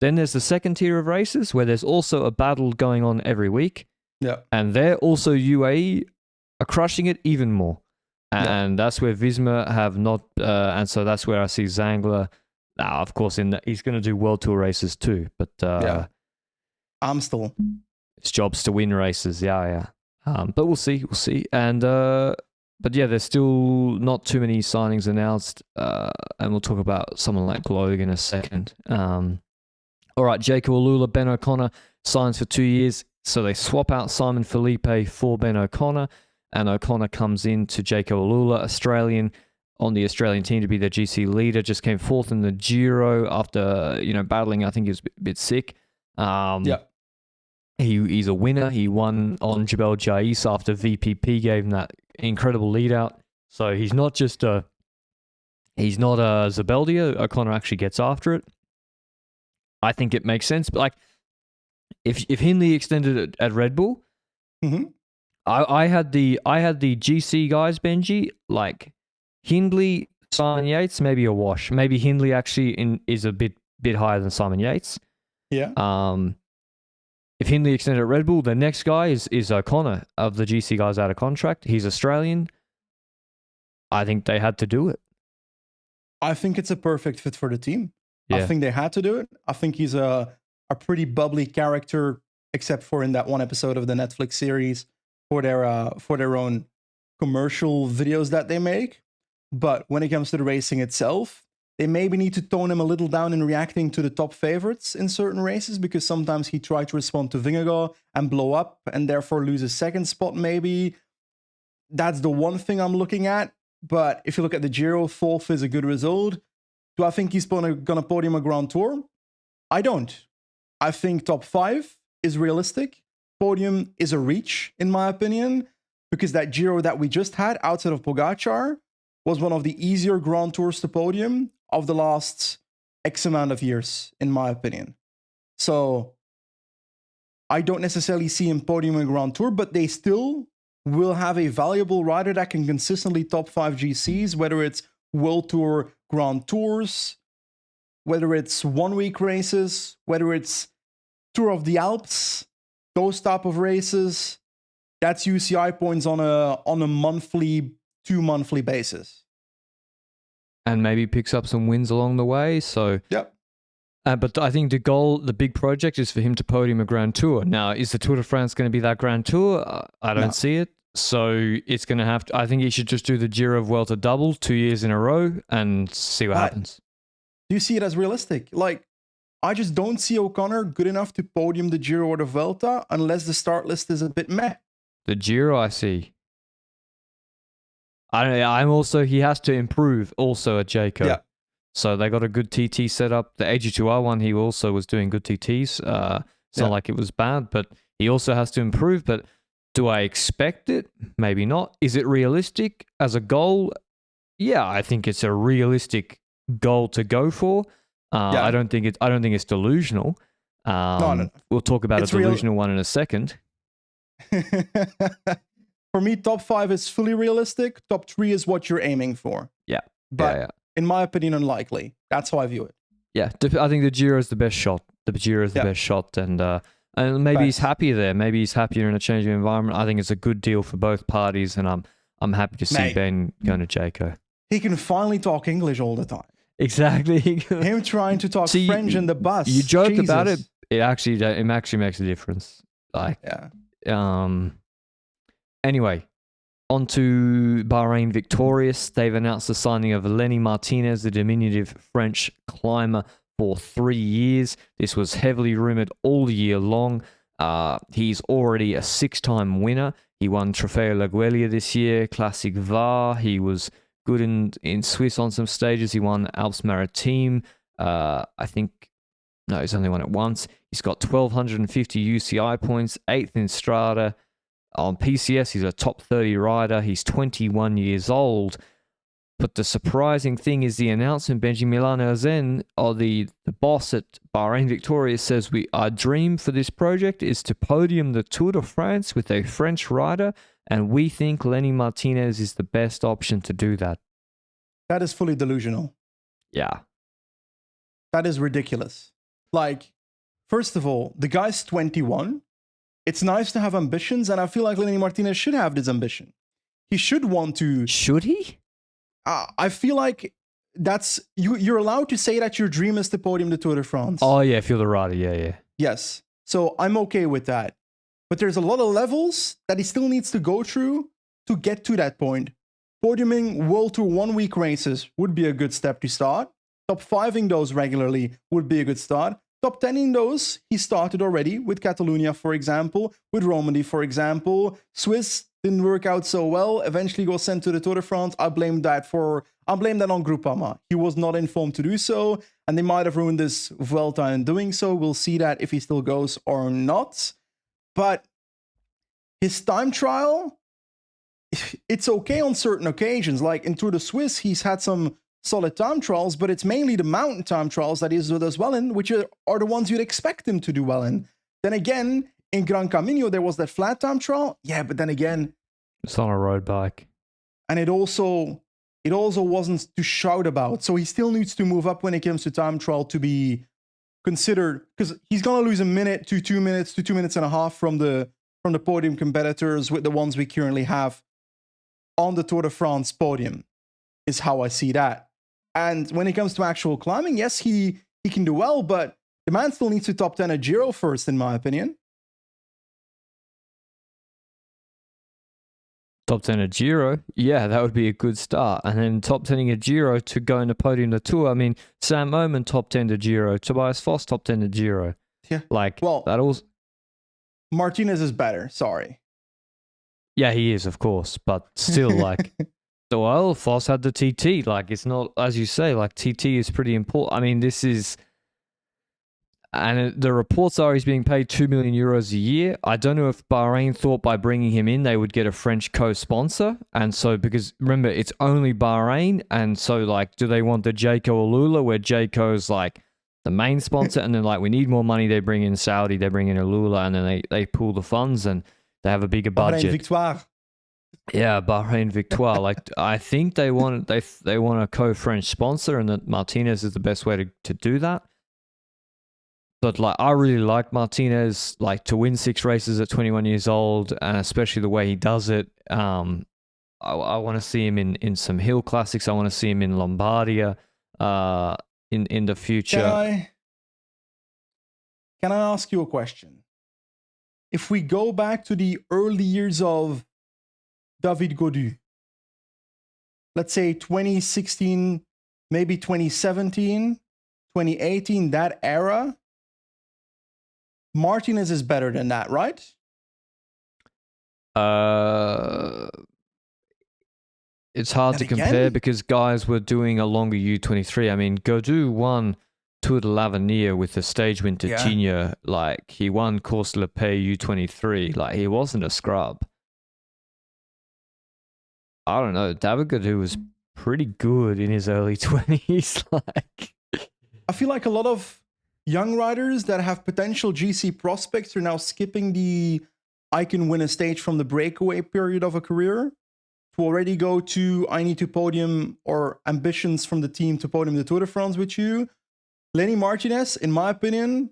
Speaker 1: Then there's the second tier of races where there's also a battle going on every week.
Speaker 2: Yeah.
Speaker 1: And they're also UAE are crushing it even more. And that's where Visma have not, and so that's where I see Zangler. Now, of course, he's going to do World Tour races too, but
Speaker 2: Amstel.
Speaker 1: It's jobs to win races, yeah. But we'll see. And but yeah, there's still not too many signings announced, and we'll talk about someone like Gloag in a second. All right, Jacob Alula, Ben O'Connor signs for 2 years, so they swap out Simon Felipe for Ben O'Connor, and O'Connor comes in to Jacob Alula, Australian, on the Australian team to be the GC leader. Just came 4th in the Giro after battling. I think he was a bit sick. He's a winner. He won on Jebel Jais after VPP gave him that incredible lead out. So he's not just a He's not a Zabeldia. O'Connor actually gets after it. I think it makes sense. But like, if Hindley extended it at Red Bull, I had the GC guys, Benji, like Hindley, Simon Yates, maybe a wash. Maybe Hindley actually is a bit higher than Simon Yates.
Speaker 2: Yeah.
Speaker 1: If Hindley extended at Red Bull, the next guy is O'Connor of the GC guys out of contract. He's Australian. I think they had to do it.
Speaker 2: I think it's a perfect fit for the team.
Speaker 1: Yeah.
Speaker 2: I think they had to do it. I think he's a pretty bubbly character, except for in that one episode of the Netflix series for their own commercial videos that they make. But when it comes to the racing itself, they maybe need to tone him a little down in reacting to the top favorites in certain races, because sometimes he tried to respond to Vingegaard and blow up and therefore lose a second spot maybe. That's the one thing I'm looking at. But if you look at the Giro, fourth is a good result. Do I think he's going to podium a Grand Tour? I don't. I think top 5 is realistic. Podium is a reach, in my opinion, because that Giro that we just had outside of Pogacar was one of the easier Grand Tours to podium of the last X amount of years, in my opinion. So I don't necessarily see him podium in Grand Tour, but they still will have a valuable rider that can consistently top 5 GCs, whether it's World Tour Grand Tours, whether it's 1 week races, whether it's Tour of the Alps, those type of races. That's UCI points on a monthly, 2 monthly basis.
Speaker 1: And maybe picks up some wins along the way. So
Speaker 2: yep.
Speaker 1: But I think the big project is for him to podium a Grand Tour. Now, is the Tour de France going to be that Grand Tour? I don't see it. So it's going to have to, I think he should just do the Giro Vuelta double 2 years in a row and see what happens.
Speaker 2: Do you see it as realistic? Like, I just don't see O'Connor good enough to podium the Giro or the Vuelta unless the start list is a bit meh.
Speaker 1: The Giro, I see. I'm also, he has to improve also at Jayco.
Speaker 2: Yeah.
Speaker 1: So they got a good TT set up. The AG2R one, he also was doing good TTs. It's not like it was bad, but he also has to improve. But do I expect it? Maybe not. Is it realistic as a goal? Yeah, I think it's a realistic goal to go for. I don't think it's delusional.
Speaker 2: No.
Speaker 1: We'll talk about a delusional one in a second.
Speaker 2: For me, top 5 is fully realistic. Top 3 is what you're aiming for.
Speaker 1: Yeah.
Speaker 2: But in my opinion, unlikely. That's how I view it.
Speaker 1: Yeah, I think the Giro is the best shot. The Giro is the best shot, and maybe he's happier there. Maybe he's happier in a changing environment. I think it's a good deal for both parties, and I'm happy to see Ben going to Jayco.
Speaker 2: He can finally talk English all the time.
Speaker 1: Exactly.
Speaker 2: Him trying to talk French in the bus.
Speaker 1: You joked about it. It actually makes a difference. Like, Anyway, on to Bahrain Victorious. They've announced the signing of Lenny Martinez, the diminutive French climber, for 3 years. This was heavily rumored all year long. He's already a 6-time winner. He won Trofeo Laguelia this year, Classic VAR. He was good in Swiss on some stages. He won Alps Maritime. He's only won it once. He's got 1,250 UCI points, 8th in Strada. On PCS, he's a top 30 rider. He's 21 years old. But the surprising thing is the announcement. Benji Naesen, or the boss at Bahrain Victorious, says our dream for this project is to podium the Tour de France with a French rider, and we think Lenny Martinez is the best option to do that.
Speaker 2: That is fully delusional.
Speaker 1: Yeah.
Speaker 2: That is ridiculous. Like, first of all, the guy's 21. It's nice to have ambitions, and I feel like Lenny Martinez should have this ambition. He should want to...
Speaker 1: Should he?
Speaker 2: I feel like that's... You're allowed to say that your dream is to podium the Tour de France.
Speaker 1: Oh, yeah, if you're the rider, yeah.
Speaker 2: Yes. So I'm okay with that. But there's a lot of levels that he still needs to go through to get to that point. Podiuming World Tour 1 week races would be a good step to start. Top 5ing those regularly would be a good start. Top 10ing those, he started already with Catalonia, for example, with Romandy, for example. Swiss didn't work out so well, eventually got sent to the Tour de France. I blame that on Groupama. He was not informed to do so, and they might have ruined this Vuelta in doing so. We'll see that if he still goes or not. But his time trial, it's okay on certain occasions. Like in Tour de Suisse, he's had some solid time trials, but it's mainly the mountain time trials that he does well in, which are the ones you'd expect him to do well in. Then again, in Gran Camino, there was that flat time trial. Yeah, but then again,
Speaker 1: it's on a road bike.
Speaker 2: And it also wasn't to shout about. So he still needs to move up when it comes to time trial to be considered, because he's going to lose a minute to 2 minutes to 2 minutes and a half from the podium competitors with the ones we currently have on the Tour de France podium, is how I see that. And when it comes to actual climbing, yes, he can do well, but the man still needs to top 10 a Giro first, in my opinion.
Speaker 1: Top 10 a Giro, yeah, that would be a good start. And then top 10ing a Giro to go in the podium the Tour. I mean, Sam Oman top 10 to Giro, Tobias Foss top 10 to Giro.
Speaker 2: Yeah.
Speaker 1: Like,
Speaker 2: well,
Speaker 1: that also...
Speaker 2: Martinez is better, sorry.
Speaker 1: Yeah, he is, of course, but still, like, well, Foss had the TT. Like, it's not, as you say, like, TT is pretty important. I mean, this is, and the reports are he's being paid 2 million euros a year. I don't know if Bahrain thought by bringing him in, they would get a French co-sponsor. And so, because remember, it's only Bahrain. And so, like, do they want the Jayco Alula, where Jayco's like the main sponsor? And then, like, we need more money. They bring in Saudi, they bring in Alula, and then they pool the funds and they have a bigger budget.
Speaker 2: Bahrain Victoire.
Speaker 1: Yeah, Bahrain Victoire. Like, I think they want a co-French sponsor, and that Martinez is the best way to do that. But like, I really like Martinez, like, to win 6 races at 21 years old, and especially the way he does it. I want to see him in some hill classics. I want to see him in Lombardia in the future.
Speaker 2: Can I ask you a question? If we go back to the early years of David Gaudu, let's say 2016, maybe 2017, 2018, that era, Martinez is better than that, right?
Speaker 1: It's hard to compare because guys were doing a longer U23. I mean, Gaudu won Tour de l'Avenir with the stage win to Tignes. Like, he won Course de la Paix U23. Like, he wasn't a scrub. I don't know. David Gaudu was pretty good in his early 20s. Like,
Speaker 2: I feel like a lot of young riders that have potential GC prospects are now skipping the I can win a stage from the breakaway period of a career to already go to I need to podium, or ambitions from the team to podium the Tour de France with you. Lenny Martinez, in my opinion,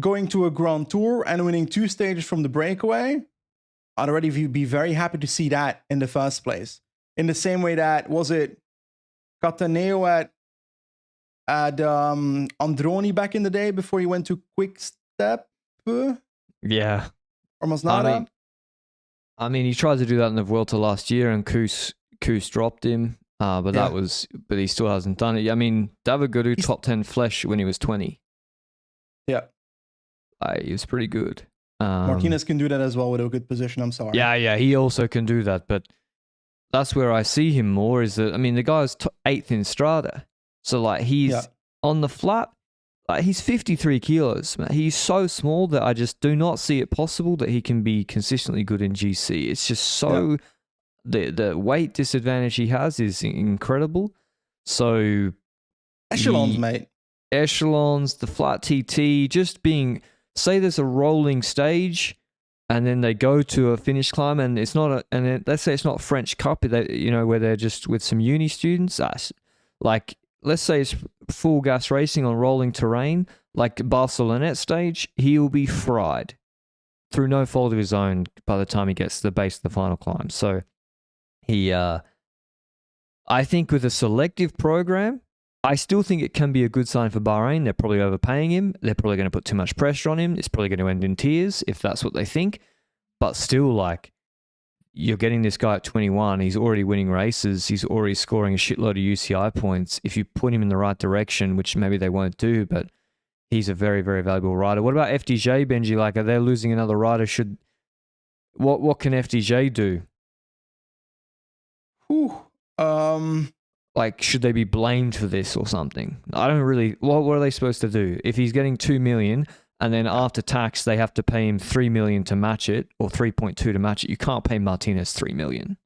Speaker 2: going to a Grand Tour and winning 2 stages from the breakaway, I'd already be very happy to see that in the first place. In the same way that, was it Cataneo at Androni back in the day before he went to Quick Step?
Speaker 1: Yeah.
Speaker 2: Or Masnada?
Speaker 1: I mean, he tried to do that in the Vuelta last year, and Koos dropped him. But he still hasn't done it. I mean, David Gaudu top 10 Flesh when he was 20.
Speaker 2: Yeah.
Speaker 1: He was pretty good.
Speaker 2: Martinez can do that as well with a good position, I'm sorry.
Speaker 1: Yeah, he also can do that. But that's where I see him more, is that, I mean, the guy's 8th in Strada. So, like, he's on the flat, like, he's 53 kilos. Man. He's so small that I just do not see it possible that he can be consistently good in GC. It's just so... Yeah. The weight disadvantage he has is incredible. So
Speaker 2: echelons, mate.
Speaker 1: Echelons, the flat TT, just being, say there's a rolling stage, and then they go to a finish climb, and it's not let's say it's not French Cup, where they're just with some uni students. Like, let's say it's full gas racing on rolling terrain, like Barcelonette stage, he'll be fried through no fault of his own by the time he gets to the base of the final climb. So I think with a selective program, I still think it can be a good sign for Bahrain. They're probably overpaying him. They're probably going to put too much pressure on him. It's probably going to end in tears if that's what they think. But still, like, you're getting this guy at 21. He's already winning races. He's already scoring a shitload of UCI points. If you put him in the right direction, which maybe they won't do, but he's a very, very valuable rider. What about FDJ, Benji? Like, are they losing another rider? What can FDJ do? Like, should they be blamed for this or something? I don't really... What are they supposed to do? If he's getting 2 million and then after tax they have to pay him 3 million to match it, or 3.2 to match it, you can't pay Martinez 3 million.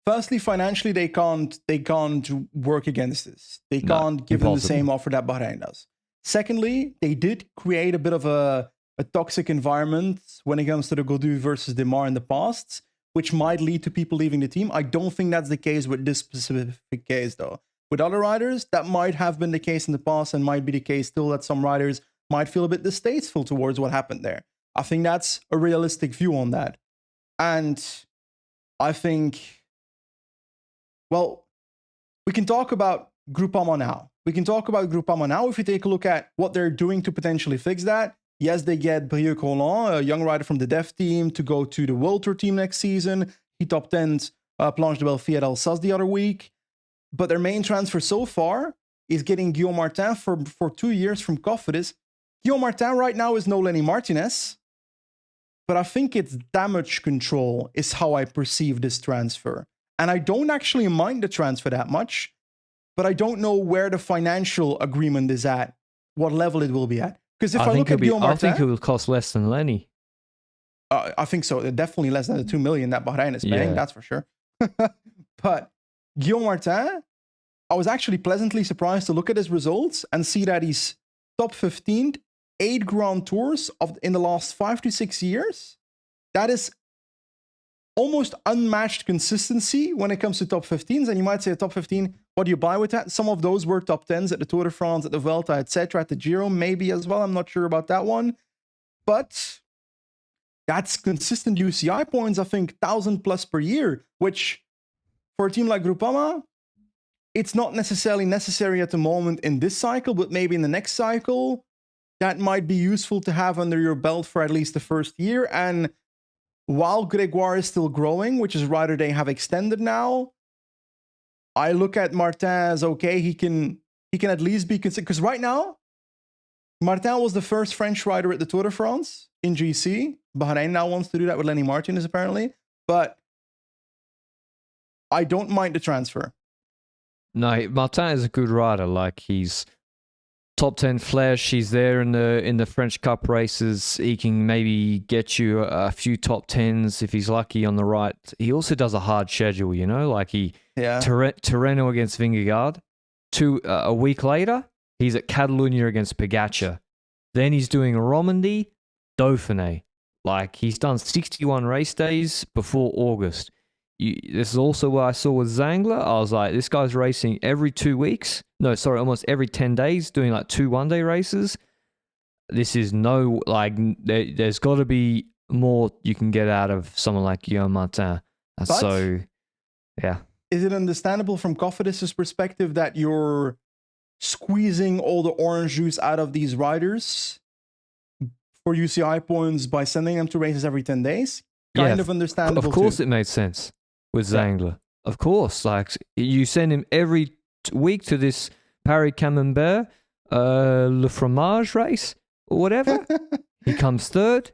Speaker 2: Firstly, financially, they can't work against this. They can't give them the same offer that Bahrain does. Secondly, they did create a bit of a toxic environment when it comes to the Gaudu versus Demar in the past, which might lead to people leaving the team. I don't think that's the case with this specific case, though. With other riders, that might have been the case in the past and might be the case still, that some riders might feel a bit distasteful towards what happened there. I think that's a realistic view on that. And I think, well, we can talk about Groupama now. If you take a look at what they're doing to potentially fix that, yes, they get Brieuc Roland, a young rider from the dev team, to go to the World Tour team next season. He top 10'd Planche de Belfi at Alsace the other week. But their main transfer so far is getting Guillaume Martin for 2 years from Cofidis. Guillaume Martin right now is no Lenny Martinez, but I think it's damage control is how I perceive this transfer. And I don't actually mind the transfer that much, but I don't know where the financial agreement is at, what level it will be at. Because if I look at Guillaume Martin,
Speaker 1: I think it will cost less than Lenny.
Speaker 2: I think so. Definitely less than the 2 million that Bahrain is paying, that's for sure. But Guillaume Martin, I was actually pleasantly surprised to look at his results and see that he's top 15, 8 Grand Tours in the last 5 to 6 years. That is almost unmatched consistency when it comes to top 15s. And you might say a top 15, what do you buy with that? Some of those were top 10s at the Tour de France, at the Vuelta, etc., at the Giro, maybe as well. I'm not sure about that one. But that's consistent UCI points, I think, 1,000 plus per year, which for a team like Groupama, it's not necessarily necessary at the moment in this cycle, but maybe in the next cycle, that might be useful to have under your belt for at least the first year. And while Gregoire is still growing, which is a rider they have extended now, I look at Martin as okay, he can at least be considered, because right now, Martin was the first French rider at the Tour de France in GC. Bahrain now wants to do that with Lenny Martinez, apparently. But I don't mind the transfer.
Speaker 1: No, Martin is a good rider. Like, he's top 10 flash. He's there in the French Cup races. He can maybe get you a few top 10s if he's lucky on the right. He also does a hard schedule, you know, like Tirreno against Vingegaard. A week later, he's at Catalunya against Pogacar. Then he's doing Romandy, Dauphiné. Like, he's done 61 race days before August. This is also what I saw with Zangler. I was like, this guy's racing every 2 weeks. No, sorry, almost every 10 days, doing like 2 one-day races. This is there's got to be more you can get out of someone like Guillaume Martin. So, yeah.
Speaker 2: Is it understandable from Cofidis' perspective that you're squeezing all the orange juice out of these riders for UCI points by sending them to races every 10 days? Kind of understandable.
Speaker 1: Of course, it made sense with Zangler. Yeah. Of course, like, you send him every week to this Paris Camembert, Le Fromage race or whatever. He comes third,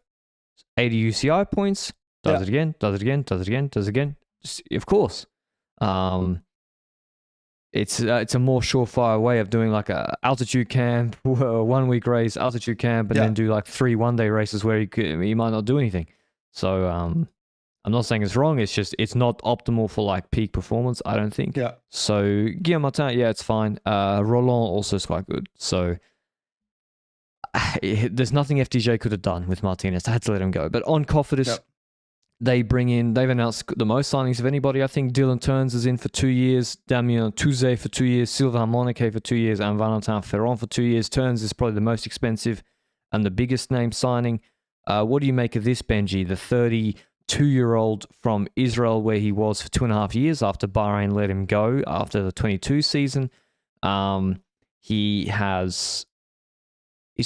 Speaker 1: 80 UCI points, does it again. Of course. It's a more surefire way of doing like a altitude camp, 1 week race, altitude camp, and then do like 3 one-day races where he might not do anything. So I'm not saying it's wrong. It's just it's not optimal for like peak performance, I don't think.
Speaker 2: Yeah.
Speaker 1: So Guillaume Martin, it's fine. Roland also is quite good. So there's nothing FDJ could have done with Martinez. I had to let him go. But on Cofidis, they've announced the most signings of anybody. I think Dylan Turns is in for 2 years, Damien Touzé for 2 years, Sylvain Moniquet for 2 years, and Valentin Ferrand for 2 years. Turns is probably the most expensive and the biggest name signing. What do you make of this, Benji? The 32-year-old from Israel, where he was for 2.5 years after Bahrain let him go after the 22 season. He's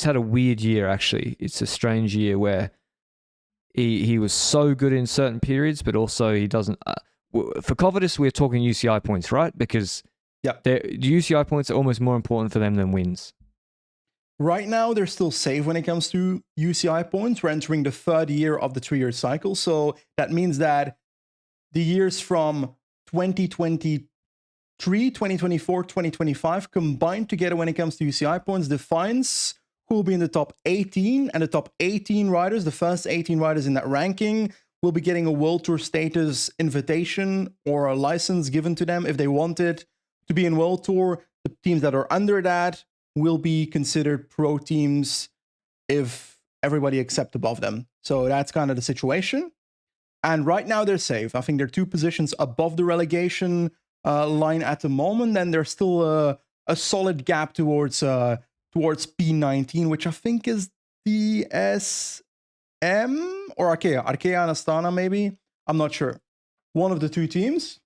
Speaker 1: had a weird year, actually. It's a strange year where he was so good in certain periods, but also he doesn't... for Cofidis, we're talking UCI points, right? Because the UCI points are almost more important for them than wins.
Speaker 2: Right now, they're still safe when it comes to UCI points. We're entering the 3rd year of the 3-year cycle. So that means that the years from 2023, 2024, 2025 combined together when it comes to UCI points defines who will be in the top 18. And the top 18 riders, the first 18 riders in that ranking, will be getting a World Tour status invitation or a license given to them if they want it to be in World Tour. The teams that are under that will be considered pro teams if everybody accepts above them. So that's kind of the situation. And right now they're safe. I think they're 2 positions above the relegation line at the moment, and there's still a solid gap towards P19, which I think is the SM or Arkea and Astana, maybe. I'm not sure. One of the 2 teams.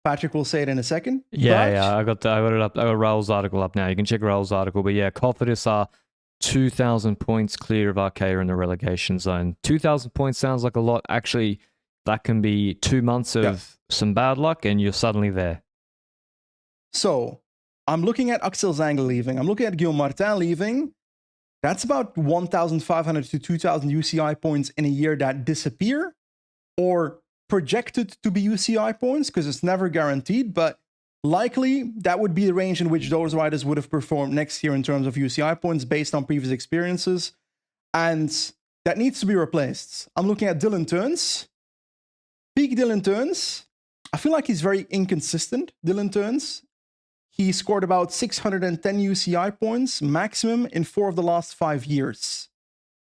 Speaker 2: Patrick will say it in a second.
Speaker 1: Yeah, I got it up. I got Raul's article up now. You can check Raul's article. But yeah, Cofidis are 2,000 points clear of Arkea in the relegation zone. 2,000 points sounds like a lot. Actually, that can be 2 months of some bad luck, and you're suddenly there.
Speaker 2: So I'm looking at Axel Zangel leaving. I'm looking at Guillaume Martin leaving. That's about 1,500 to 2,000 UCI points in a year that disappear or projected to be UCI points, because it's never guaranteed, but likely that would be the range in which those riders would have performed next year in terms of UCI points based on previous experiences. And that needs to be replaced. I'm looking at Dylan Teuns. Peak Dylan Teuns. I feel like he's very inconsistent, Dylan Teuns. He scored about 610 UCI points maximum in 4 of the last 5 years.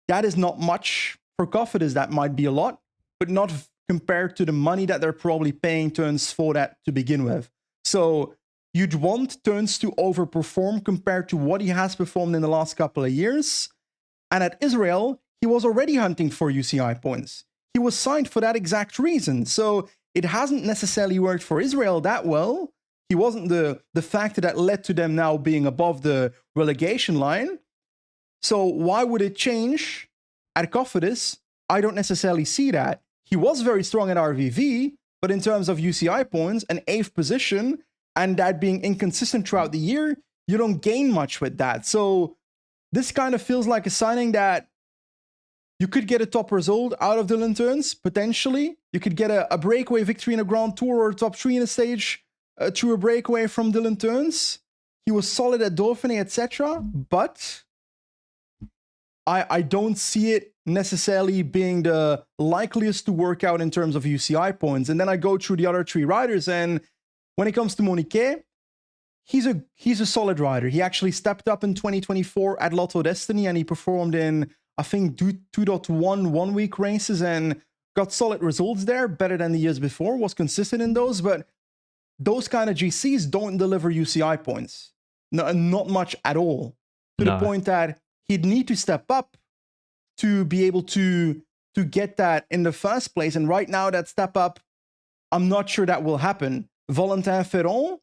Speaker 2: That is not much. For Cofidis, that might be a lot, but not compared to the money that they're probably paying Teuns for that to begin with. So you'd want Teuns to overperform compared to what he has performed in the last couple of years. And at Israel, he was already hunting for UCI points. He was signed for that exact reason. So it hasn't necessarily worked for Israel that well. He wasn't the factor that led to them now being above the relegation line. So why would it change at Cofidis? I don't necessarily see that. He was very strong at RVV, but in terms of UCI points, an 8th position, and that being inconsistent throughout the year, you don't gain much with that. So this kind of feels like a signing that you could get a top result out of Dylan Teuns, potentially. You could get a breakaway victory in a Grand Tour or a top 3 in a stage through a breakaway from Dylan Teuns. He was solid at Dauphiné, etc. But I don't see it necessarily being the likeliest to work out in terms of UCI points. And then I go through the other 3 riders, and when it comes to Monique, he's a solid rider. He actually stepped up in 2024 at Lotto Destiny, and he performed in, I think, 2.1 one-week races and got solid results there, better than the years before, was consistent in those. But those kind of GCs don't deliver UCI points. No, not much at all. To the point that he'd need to step up to be able to get that in the first place. And right now, that step up, I'm not sure that will happen. Valentin Ferron,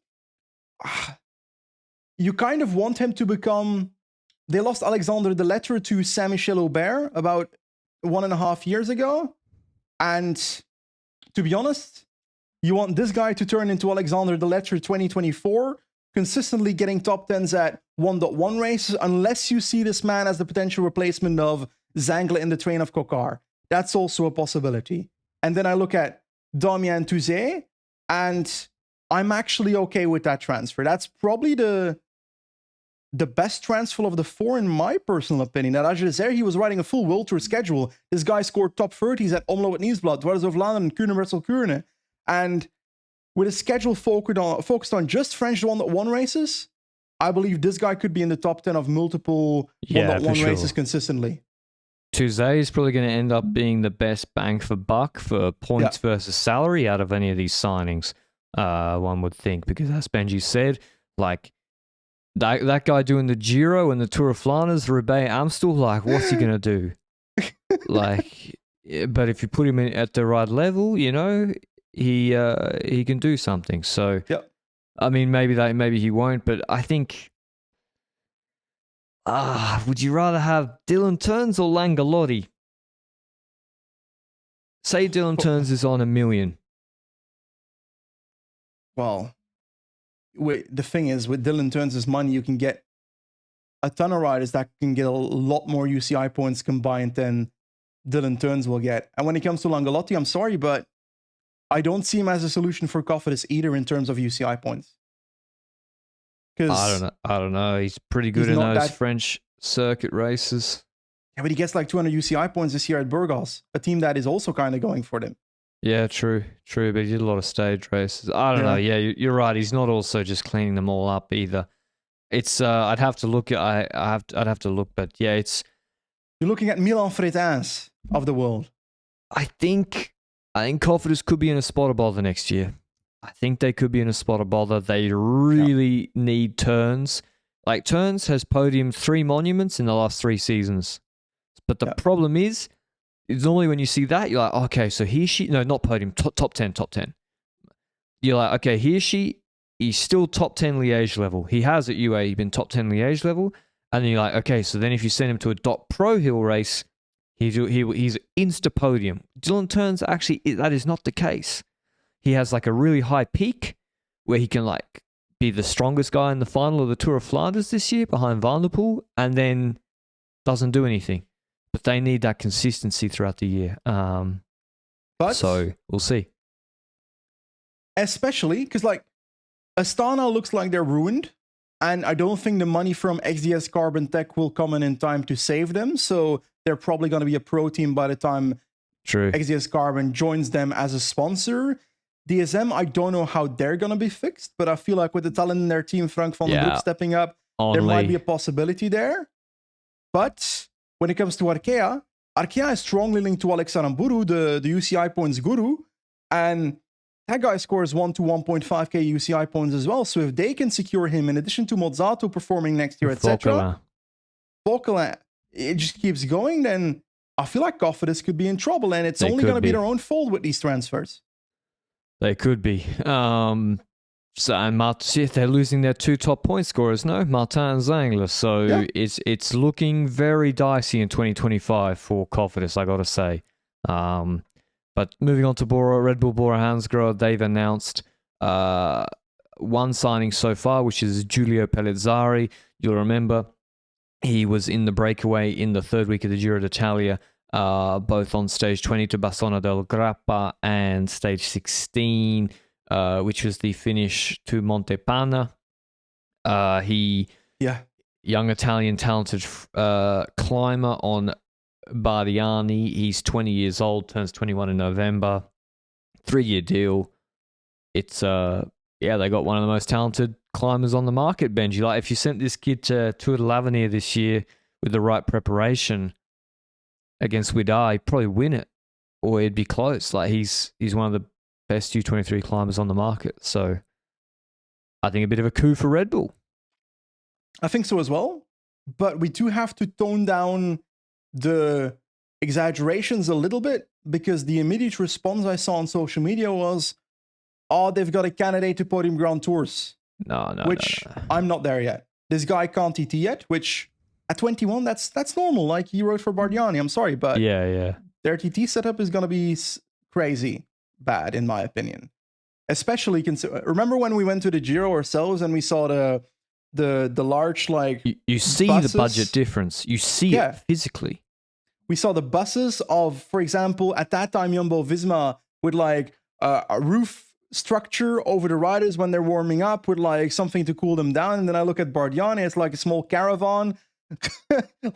Speaker 2: you kind of want him to become... They lost Alexandre Delettre to Saint-Michel Aubert about 1.5 years ago. And to be honest, you want this guy to turn into Alexandre Delettre 2024, consistently getting top 10s at 1.1 races, unless you see this man as the potential replacement of Zangler in the train of Kokar. That's also a possibility. And then I look at Damien Touzé, and I'm actually okay with that transfer. That's probably the best transfer of the 4 in my personal opinion. At Agezer, he was riding a full World Tour schedule. This guy scored top 30s at Omloop at Nieuwsblad, Dwars of Vlaanderen, Kuurne, Brussel, Kuurne. And with a schedule focused on just French 1.1 races, I believe this guy could be in the top 10 of multiple 1.1 races consistently.
Speaker 1: Touzé is probably going to end up being the best bang for buck for points versus salary out of any of these signings, one would think, because as Benji said, like, that guy doing the Giro and the Tour of Flanders, Roubaix, Amstel, like, what's he going to do? Like, but if you put him at the right level, you know, he can do something. So, I mean, maybe he won't, but I think, would you rather have Dylan Teuns or Langalotti? Say Dylan Teuns is on $1 million.
Speaker 2: Well, the thing is, with Dylan Teuns' money, you can get a ton of riders that can get a lot more UCI points combined than Dylan Teuns will get. And when it comes to Langalotti, I'm sorry, but I don't see him as a solution for Cofidis either in terms of UCI points.
Speaker 1: I don't know. He's pretty good in those French circuit races.
Speaker 2: Yeah, but he gets like 200 UCI points this year at Burgos, a team that is also kind of going for them.
Speaker 1: Yeah, true. But he did a lot of stage races. I don't know. Yeah, you're right. He's not also just cleaning them all up either. It's I'd have to look at I'd have to look, but yeah, it's
Speaker 2: you're looking at Milan Freitas of the world.
Speaker 1: I think Cofidis could be in a spot of bother next year. I think they could be in a spot of bother. They really need Turns. Like Turns has podiumed 3 monuments in the last 3 seasons. But the problem is normally when you see that, you're like, okay, so not podium, top 10. You're like, okay, he's still top 10 Liège level. He has at UAE been top 10 Liège level. And then you're like, okay, so then if you send him to a dot pro hill race, he's insta podium. Dylan Turns, actually, that is not the case. He has like a really high peak where he can like be the strongest guy in the final of the Tour of Flanders this year behind Van der Poel, and then doesn't do anything. But they need that consistency throughout the year. So we'll see.
Speaker 2: Especially because like Astana looks like they're ruined. And I don't think the money from XDS Carbon Tech will come in time to save them. So they're probably going to be a pro team by the time XDS Carbon joins them as a sponsor. DSM, I don't know how they're going to be fixed, but I feel like with the talent in their team, Frank van den Broek stepping up, there might be a possibility there. But when it comes to Arkea is strongly linked to Alex Aramburu, the UCI points guru. And that guy scores 1 to 1.5k UCI points as well. So if they can secure him, in addition to Mozzato performing next year, etc., Vauquelin, it just keeps going, then I feel like Cofidis could be in trouble. And it's only going to be their own fault with these transfers.
Speaker 1: They could be. And they're losing their 2 top point scorers, no? Martin and Zangler. So it's looking very dicey in 2025 for Cofidis, I got to say. But moving on to Bora, Red Bull Bora Hansgrohe, they've announced 1 signing so far, which is Giulio Pellizzari. You'll remember he was in the breakaway in the 3rd week of the Giro d'Italia, both on stage 20 to Bassano del Grappa and stage 16, which was the finish to Montepana. Young Italian talented climber on Bardiani. He's 20 years old, turns 21 in November. 3-year deal. It's they got one of the most talented climbers on the market, Benji. Like if you sent this kid to Tour de l'Avenir this year with the right preparation against Widar, he'd probably win it, or it'd be close. Like he's one of the best U23 climbers on the market. So I think a bit of a coup for Red Bull.
Speaker 2: I think so as well. But we do have to tone down the exaggerations a little bit, because the immediate response I saw on social media was, they've got a candidate to podium Grand Tours.
Speaker 1: No.
Speaker 2: I'm not there yet. This guy can't TT yet, which at 21, that's normal. Like he rode for Bardiani. I'm sorry, but their TT setup is going to be crazy bad, in my opinion. Especially, remember when we went to the Giro ourselves and we saw the large, like,
Speaker 1: you see buses? The budget difference. You see it physically.
Speaker 2: We saw the buses of, for example, at that time, Jumbo Visma with like a roof structure over the riders when they're warming up with like something to cool them down. And then I look at Bardiani, it's like a small caravan.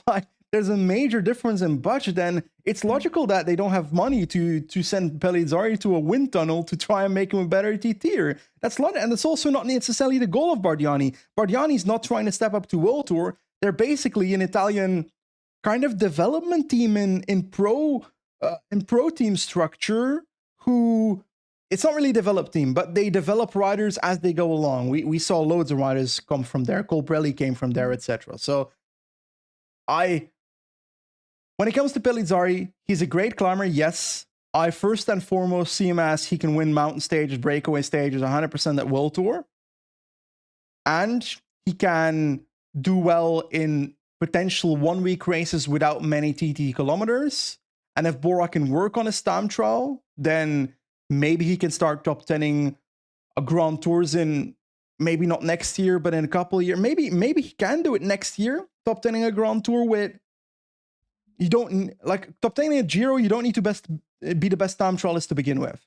Speaker 2: Like there's a major difference in budget, and it's logical that they don't have money to send Pellizzari to a wind tunnel to try and make him a better TTer. That's and that's also not necessarily the goal of Bardiani. Bardiani's not trying to step up to World Tour. They're basically an Italian kind of development team in pro team structure, who, it's not really a developed team, but they develop riders as they go along. We saw loads of riders come from there. Colbrelli came from there, etc. So when it comes to Pellizzari, he's a great climber, yes. I first and foremost see him as he can win mountain stages, breakaway stages, 100% at World Tour. And he can do well in potential 1-week races without many TT kilometers. And if Bora can work on his time trial, then maybe he can start top 10ing a Grand Tours in, maybe not next year, but in a couple of years. Maybe he can do it next year, top 10ing a Grand Tour with, you don't, like, top 10ing a Giro, you don't need to be the best time trialist to begin with.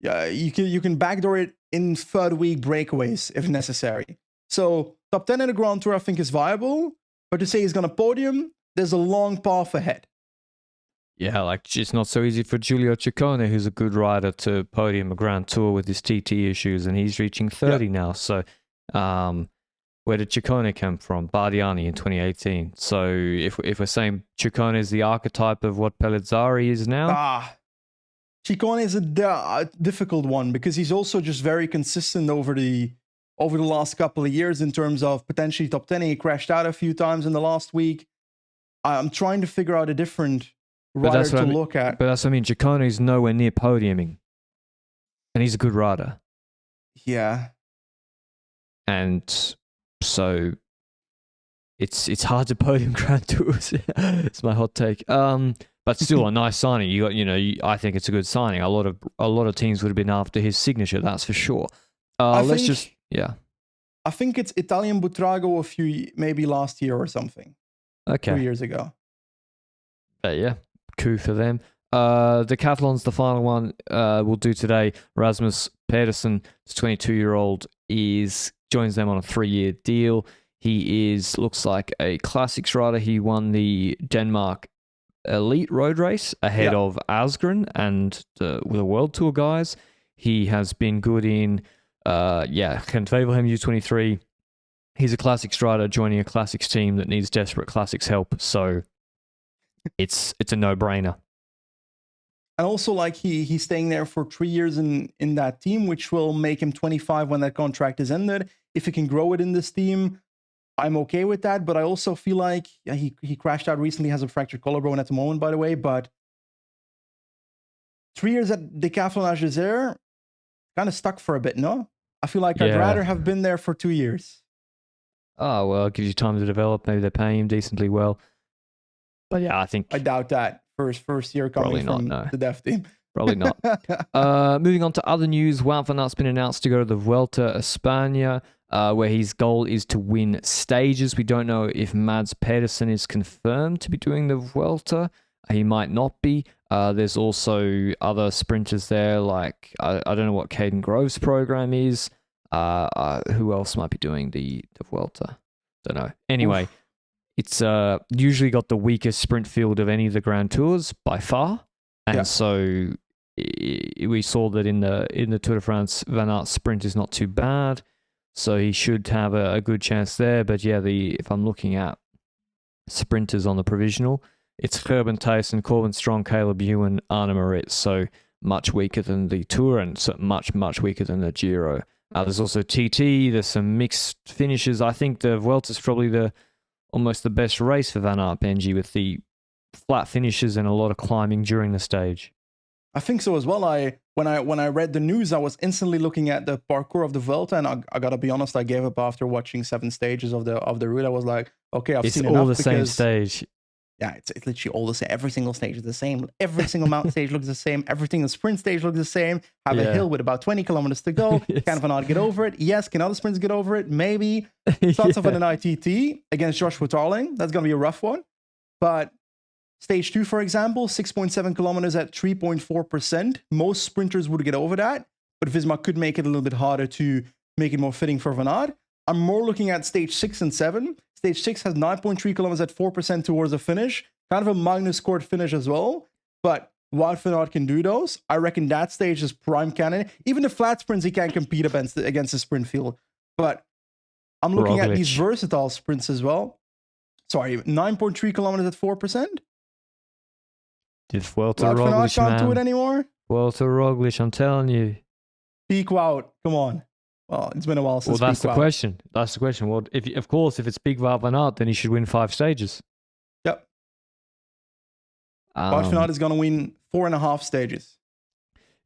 Speaker 2: Yeah, you can backdoor it in 3rd week breakaways if necessary. So top 10 in the Grand Tour I think is viable, but to say he's going to podium, there's a long path ahead.
Speaker 1: Yeah, like it's not so easy for Giulio Ciccone, who's a good rider, to podium a Grand Tour with his TT issues, and he's reaching 30 now. So, where did Ciccone come from? Bardiani in 2018. So, if we're saying Ciccone is the archetype of what Pellizzari is now,
Speaker 2: Ciccone is a difficult one because he's also just very consistent over the last couple of years in terms of potentially top 10. He crashed out a few times in the last week. I'm trying to figure out a different rider to look at.
Speaker 1: But that's what I mean. Ciccone is nowhere near podiuming, and he's a good rider.
Speaker 2: Yeah.
Speaker 1: And so it's hard to podium Grand Tours. It's my hot take. But still a nice signing. You got, I think it's a good signing. A lot of teams would have been after his signature. That's for sure. I
Speaker 2: think it's Italian Butrago maybe last year or something.
Speaker 1: Okay.
Speaker 2: 2 years ago.
Speaker 1: Yeah, coup for them. Decathlon's the final one we'll do today. Rasmus Pedersen, this 22-year-old, joins them on a 3-year deal. He looks like a classics rider. He won the Denmark Elite Road Race ahead of Asgren and the World Tour guys. He has been good in Gent Wevelgem U23. He's a classics rider joining a classics team that needs desperate classics help. So it's a no-brainer.
Speaker 2: And also, like, he's staying there for 3 years in that team, which will make him 25 when that contract is ended. If he can grow it in this team, I'm okay with that. But I also feel like he crashed out recently, has a fractured collarbone at the moment, by the way. But 3 years at Decathlon Agézère, kind of stuck for a bit, no? I feel like I'd rather have been there for 2 years.
Speaker 1: Oh, well, it gives you time to develop. Maybe they're paying him decently well. But yeah, I
Speaker 2: doubt that. First year coming from the dev team.
Speaker 1: Probably not. Moving on to other news, Wout van Aert's been announced to go to the Vuelta a España, where his goal is to win stages. We don't know if Mads Pedersen is confirmed to be doing the Vuelta. He might not be. There's also other sprinters there, like I don't know what Caden Grove's program is. Who else might be doing the Vuelta? Don't know. Anyway. Oof. It's usually got the weakest sprint field of any of the Grand Tours by far, and so we saw that in the Tour de France, Van Aert's sprint is not too bad, so he should have a good chance there. But yeah, if I'm looking at sprinters on the provisional, it's Gerben Thijssen, Corbin Strong, Caleb Ewan, Arne Marit, so much weaker than the Tour and so much weaker than the Giro. There's also TT. There's some mixed finishes. I think the Vuelta is probably almost the best race for Van Aert, Benji, with the flat finishes and a lot of climbing during the stage.
Speaker 2: I think so as well. When I read the news, I was instantly looking at the parkour of the Vuelta, and I gotta be honest, I gave up after watching 7 stages of the route. I was like, okay, I've seen enough.
Speaker 1: It's all the same stage.
Speaker 2: Yeah, it's literally all the same. Every single stage is the same. Every single mountain stage looks the same. Everything the sprint stage looks the same. Have a hill with about 20 kilometers to go. Yes. Can Van Aert get over it? Yes. Can other sprints get over it? Maybe. Starts off with an ITT against Joshua Tarling. That's going to be a rough one. But stage 2, for example, 6.7 kilometers at 3.4%. Most sprinters would get over that. But Visma could make it a little bit harder to make it more fitting for Van Aert. I'm more looking at stage 6 and 7. Stage 6 has 9.3 kilometers at 4% towards the finish. Kind of a minus-scored finish as well. But Wout van Aert can do those. I reckon that stage is prime candidate. Even the flat sprints, he can't compete against the sprint field. But I'm looking at these versatile sprints as well. Sorry, 9.3 kilometers at 4%?
Speaker 1: Did Vuelta
Speaker 2: Wout van Aert
Speaker 1: Roglic,
Speaker 2: can't do it anymore?
Speaker 1: Vuelta Roglic, I'm telling you.
Speaker 2: Peak Wout, come on. Well, it's been a while since.
Speaker 1: Well, that's the question. That's the question. Well, if it's big Wout van Aert, then he should win 5 stages.
Speaker 2: Yep. Wout van Aert is going to win 4.5 stages.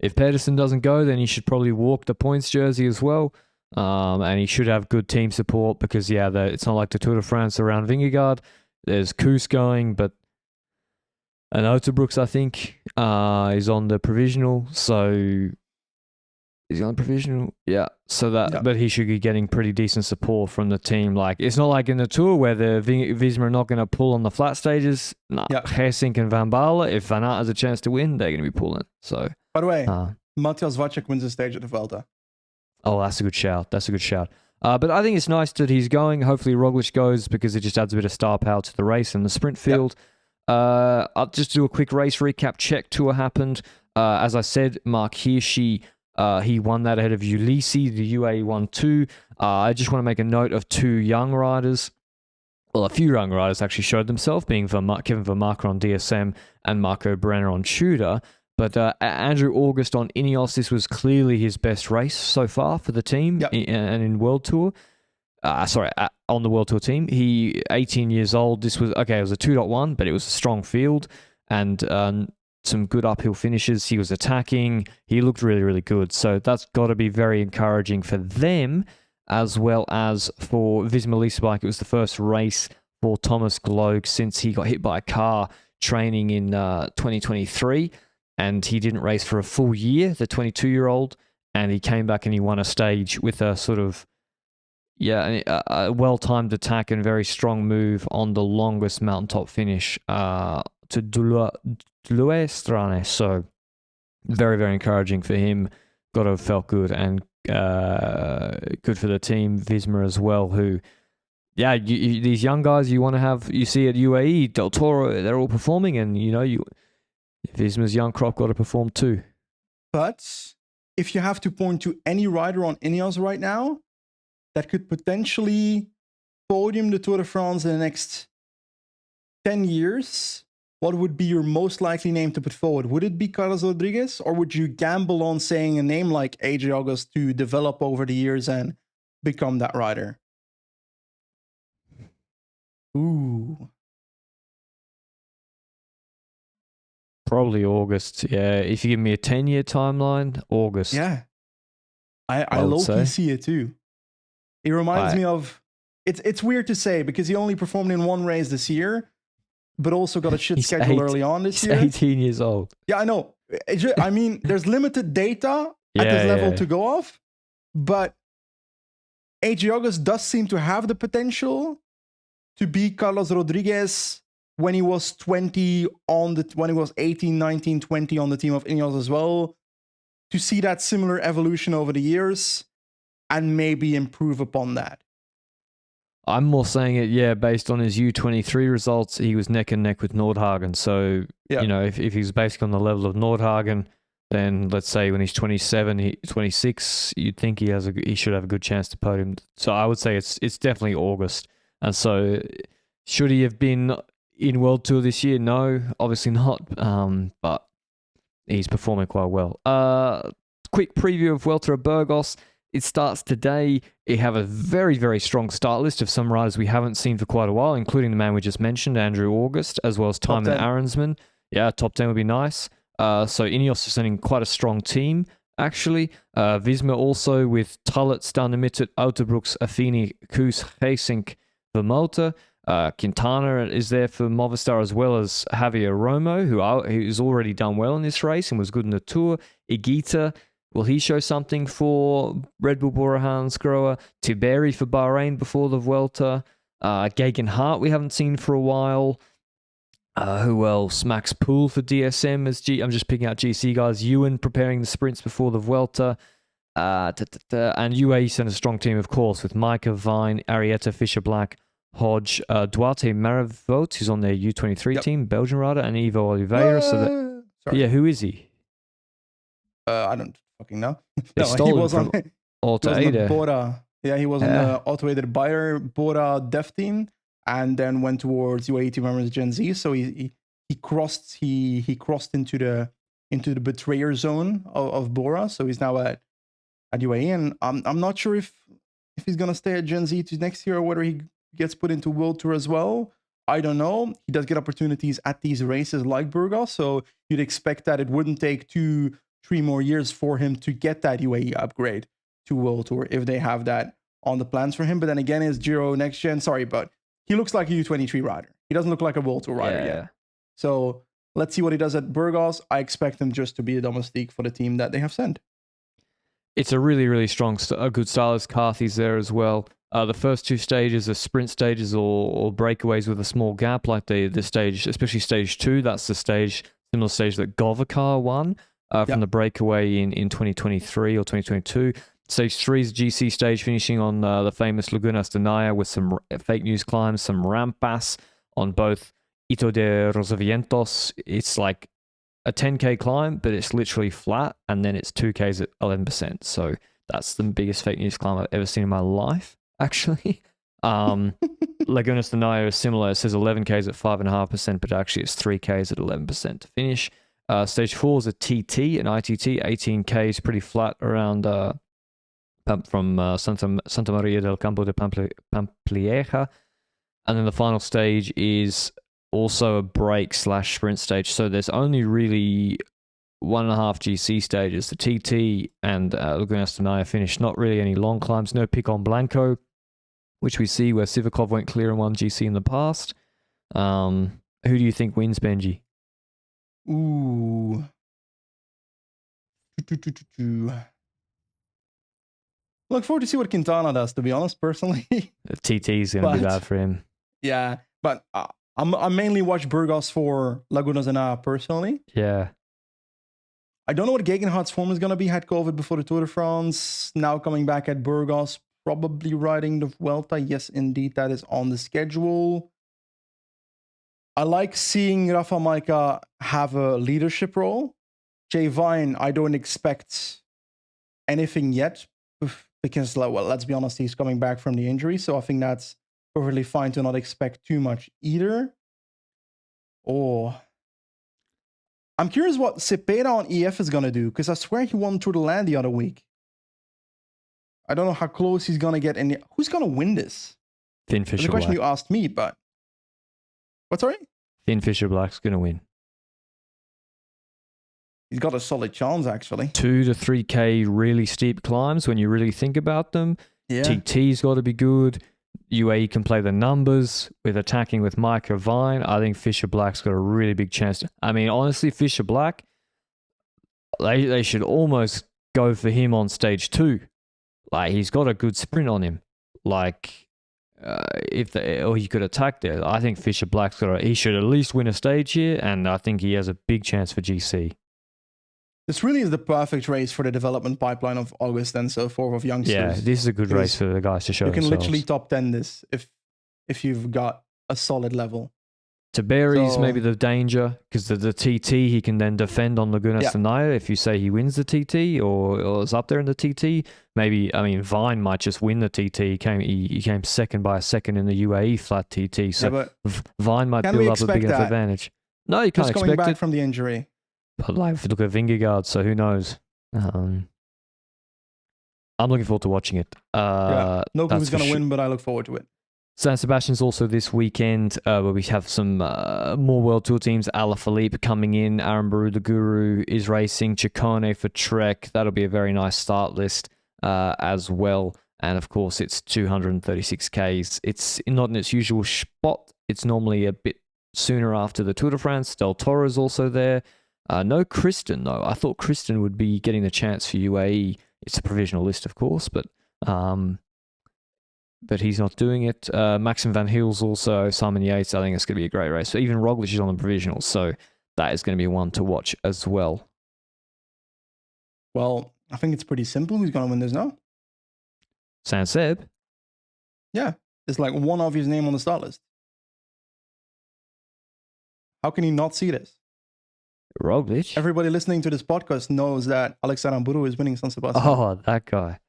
Speaker 1: If Pedersen doesn't go, then he should probably walk the points jersey as well. And he should have good team support because, it's not like the Tour de France around Vingegaard. There's Koos going, but and Uterbrooks, I think, is on the provisional. So is he on the provisional? Yeah. So but he should be getting pretty decent support from the team. Like, it's not like in the Tour where the Visma are not going to pull on the flat stages. Nah, Geesink and Van Baarle, if Van Aert has a chance to win, they're going to be pulling. So,
Speaker 2: by the way, Matthias Vacek wins the stage at the Vuelta.
Speaker 1: Oh, that's a good shout. But I think it's nice that he's going. Hopefully Roglic goes because it just adds a bit of star power to the race and the sprint field. I'll just do a quick race recap. Czech Tour happened. As I said, Mark Hirschi, he won that ahead of Ulysses. The UAE won 2. I just want to make a note of 2 young riders. Well, a few young riders actually showed themselves, being Kevin Vermaker on DSM and Marco Brenner on Tudor. But Andrew August on INEOS, this was clearly his best race so far for the team and in World Tour. On the World Tour team. He, 18 years old. This was, it was a 2.1, but it was a strong field and some good uphill finishes. He was attacking. He looked really, really good. So that's got to be very encouraging for them, as well as for Visma Lease bike. It was the first race for Thomas Gloag since he got hit by a car training in 2023. And he didn't race for a full year, the 22-year-old, and he came back and he won a stage with a sort of, a well-timed attack and very strong move on the longest mountaintop finish to Due Strane. So very, very encouraging for him. Got to have felt good and good for the team, Visma as well, who, these young guys you want to have, you see at UAE, Del Toro, they're all performing, and Visma's young crop got to perform too.
Speaker 2: But if you have to point to any rider on INEOS right now that could potentially podium the Tour de France in the next 10 years, what would be your most likely name to put forward? Would it be Carlos Rodriguez, or would you gamble on saying a name like AJ August to develop over the years and become that rider? Ooh.
Speaker 1: Probably August, yeah. If you give me a 10-year timeline, August.
Speaker 2: Yeah. I low-key see it too. It reminds me of... It's weird to say because he only performed in one race this year, but also got a shit schedule early on this year.
Speaker 1: He's 18 years old.
Speaker 2: Yeah, I know. I mean, there's limited data at this level to go off, but AJ August does seem to have the potential to be Carlos Rodriguez when he was 20 when he was 18, 19, 20 on the team of INEOS as well, to see that similar evolution over the years and maybe improve upon that.
Speaker 1: I'm more saying it, based on his U23 results, he was neck and neck with Nordhagen. So, if he's basically on the level of Nordhagen, then let's say when he's 27, 26, you'd think he should have a good chance to podium. So I would say it's definitely August. And so should he have been in World Tour this year? No, obviously not. But he's performing quite well. Quick preview of Vuelta at Burgos. It starts today. You have a very, very strong start list of some riders we haven't seen for quite a while, including the man we just mentioned, Andrew August, as well as Thymen Arensman. Yeah, top 10 would be nice. So INEOS is sending quite a strong team, actually. Visma also with Tullet, Stanemittet, Autobrooks, Affini, Koos, Geesink, Vermote. Quintana is there for Movistar, as well as Javier Romo, who's already done well in this race and was good in the Tour. Igita, will he show something for Red Bull Bora Hansgrohe? Tiberi for Bahrain before the Vuelta. Geoghegan Hart we haven't seen for a while. Who else? Max Poole for DSM as I'm just picking out GC guys. Ewan preparing the sprints before the Vuelta. And UAE sent a strong team, of course, with Micah, Vine, Arietta, Fisher-Black, Hodge, Duarte Maravot, who's on their U23 team, Belgian rider, and Ivo Oliveira. Who is he?
Speaker 2: I don't fucking know.
Speaker 1: No, he was
Speaker 2: on
Speaker 1: Auto
Speaker 2: Bora. Yeah, he was on the Auto-Aided Bayer Bora Dev team, and then went towards UAE Team Emirates Gen Z. So he crossed into the betrayer zone of Bora. So he's now at UAE, and I'm not sure if he's gonna stay at Gen Z to next year or whether he gets put into World Tour as well. I don't know. He does get opportunities at these races like Burgos, so you'd expect that it wouldn't take 2-3 more years for him to get that UAE upgrade to World Tour if they have that on the plans for him. But then again, is Giro next gen? Sorry, but he looks like a U23 rider. He doesn't look like a World Tour rider yet. So let's see what he does at Burgos. I expect him just to be a domestique for the team that they have sent.
Speaker 1: It's a really, really strong, a good stylist. Carthy's there as well. The first 2 stages are sprint stages or breakaways with a small gap, like the stage, especially stage 2. That's the similar stage that Govakar won from the breakaway in 2023 or 2022. Stage 3 is GC stage, finishing on the famous Lagunas de Naya with some fake news climbs, some rampas on both Ito de Rosavientos. It's like a 10k climb, but it's literally flat, and then it's 2k's at 11%. So that's the biggest fake news climb I've ever seen in my life, actually. Lagunas de Naya is similar. It says 11k's at 5.5%, but actually it's 3k's at 11% to finish. Stage 4 is a TT, an ITT, 18k's, pretty flat around from Santa Maria del Campo de Pamplieja. And then the final stage is also a break/sprint stage. So there's only really 1.5 GC stages. The TT and Lagunas de Naya finished. Not really any long climbs. No Picon Blanco, which we see where Sivakov went clear in one GC in the past. Who do you think wins, Benji?
Speaker 2: Ooh. Look forward to see what Quintana does, to be honest, personally.
Speaker 1: The TT is going to be bad for him.
Speaker 2: Yeah, but I mainly watch Burgos for Lagunas de Naya personally.
Speaker 1: Yeah.
Speaker 2: I don't know what Gegenhardt's form is going to be. Had COVID before the Tour de France. Now coming back at Burgos, probably riding the Vuelta. Yes, indeed, that is on the schedule. I like seeing Rafa Majka have a leadership role. Jay Vine, I don't expect anything yet because, well, let's be honest, he's coming back from the injury. So I think that's perfectly fine to not expect too much either. Oh, I'm curious what Cepeda on EF is going to do, because I swear he won Tour de Land the other week. I don't know how close he's going to get in. Who's going to win this?
Speaker 1: Finn Fisher
Speaker 2: That's the question
Speaker 1: Black.
Speaker 2: you asked me, but... What, sorry?
Speaker 1: Finn Fisher Black's going to win.
Speaker 2: He's got a solid chance, actually.
Speaker 1: 2 to 3k really steep climbs when you really think about them.
Speaker 2: Yeah.
Speaker 1: TT's got to be good. UAE can play the numbers with attacking with Micah Vine. I think Fisher Black's got a really big chance. I mean, honestly, Fisher Black, they should almost go for him on stage 2. Like, he's got a good sprint on him. Like, or he could attack there. I think Fisher Black's he should at least win a stage here, and I think he has a big chance for GC.
Speaker 2: This really is the perfect race for the development pipeline of August and so forth of youngsters.
Speaker 1: Yeah, this is a good race for the guys to show themselves.
Speaker 2: You can literally top 10 this if you've got a solid level.
Speaker 1: Taberi's maybe the danger, because the TT, he can then defend on Lagunas de Naya if you say he wins the TT or is up there in the TT. Maybe, I mean, Vine might just win the TT. He came second by a second in the UAE flat TT, so Vine might build up a big enough advantage. No, you can't expect it.
Speaker 2: Just coming back from the injury.
Speaker 1: But like, if you look at Vingegaard, so who knows? I'm looking forward to watching it.
Speaker 2: No clue who's going to win, but I look forward to it.
Speaker 1: San Sebastian's also this weekend, where we have some more World Tour teams. Alaphilippe coming in. Aaron Baru, the Guru, is racing. Ciccone for Trek. That'll be a very nice start list as well. And of course, it's 236Ks. It's not in its usual spot. It's normally a bit sooner after the Tour de France. Del Toro's also there. No Kristen, though. I thought Kristen would be getting the chance for UAE. It's a provisional list, of course, but he's not doing it. Maxim Van Hil's also, Simon Yates. I think it's going to be a great race. So even Roglic is on the provisional, so that is going to be one to watch as well.
Speaker 2: Well, I think it's pretty simple. Who's going to win this now?
Speaker 1: San Seb?
Speaker 2: Yeah, there's like one obvious name on the start list. How can you not see this?
Speaker 1: Roglic?
Speaker 2: Everybody listening to this podcast knows that Alexander Buru is winning San Sebastian.
Speaker 1: Oh, that guy.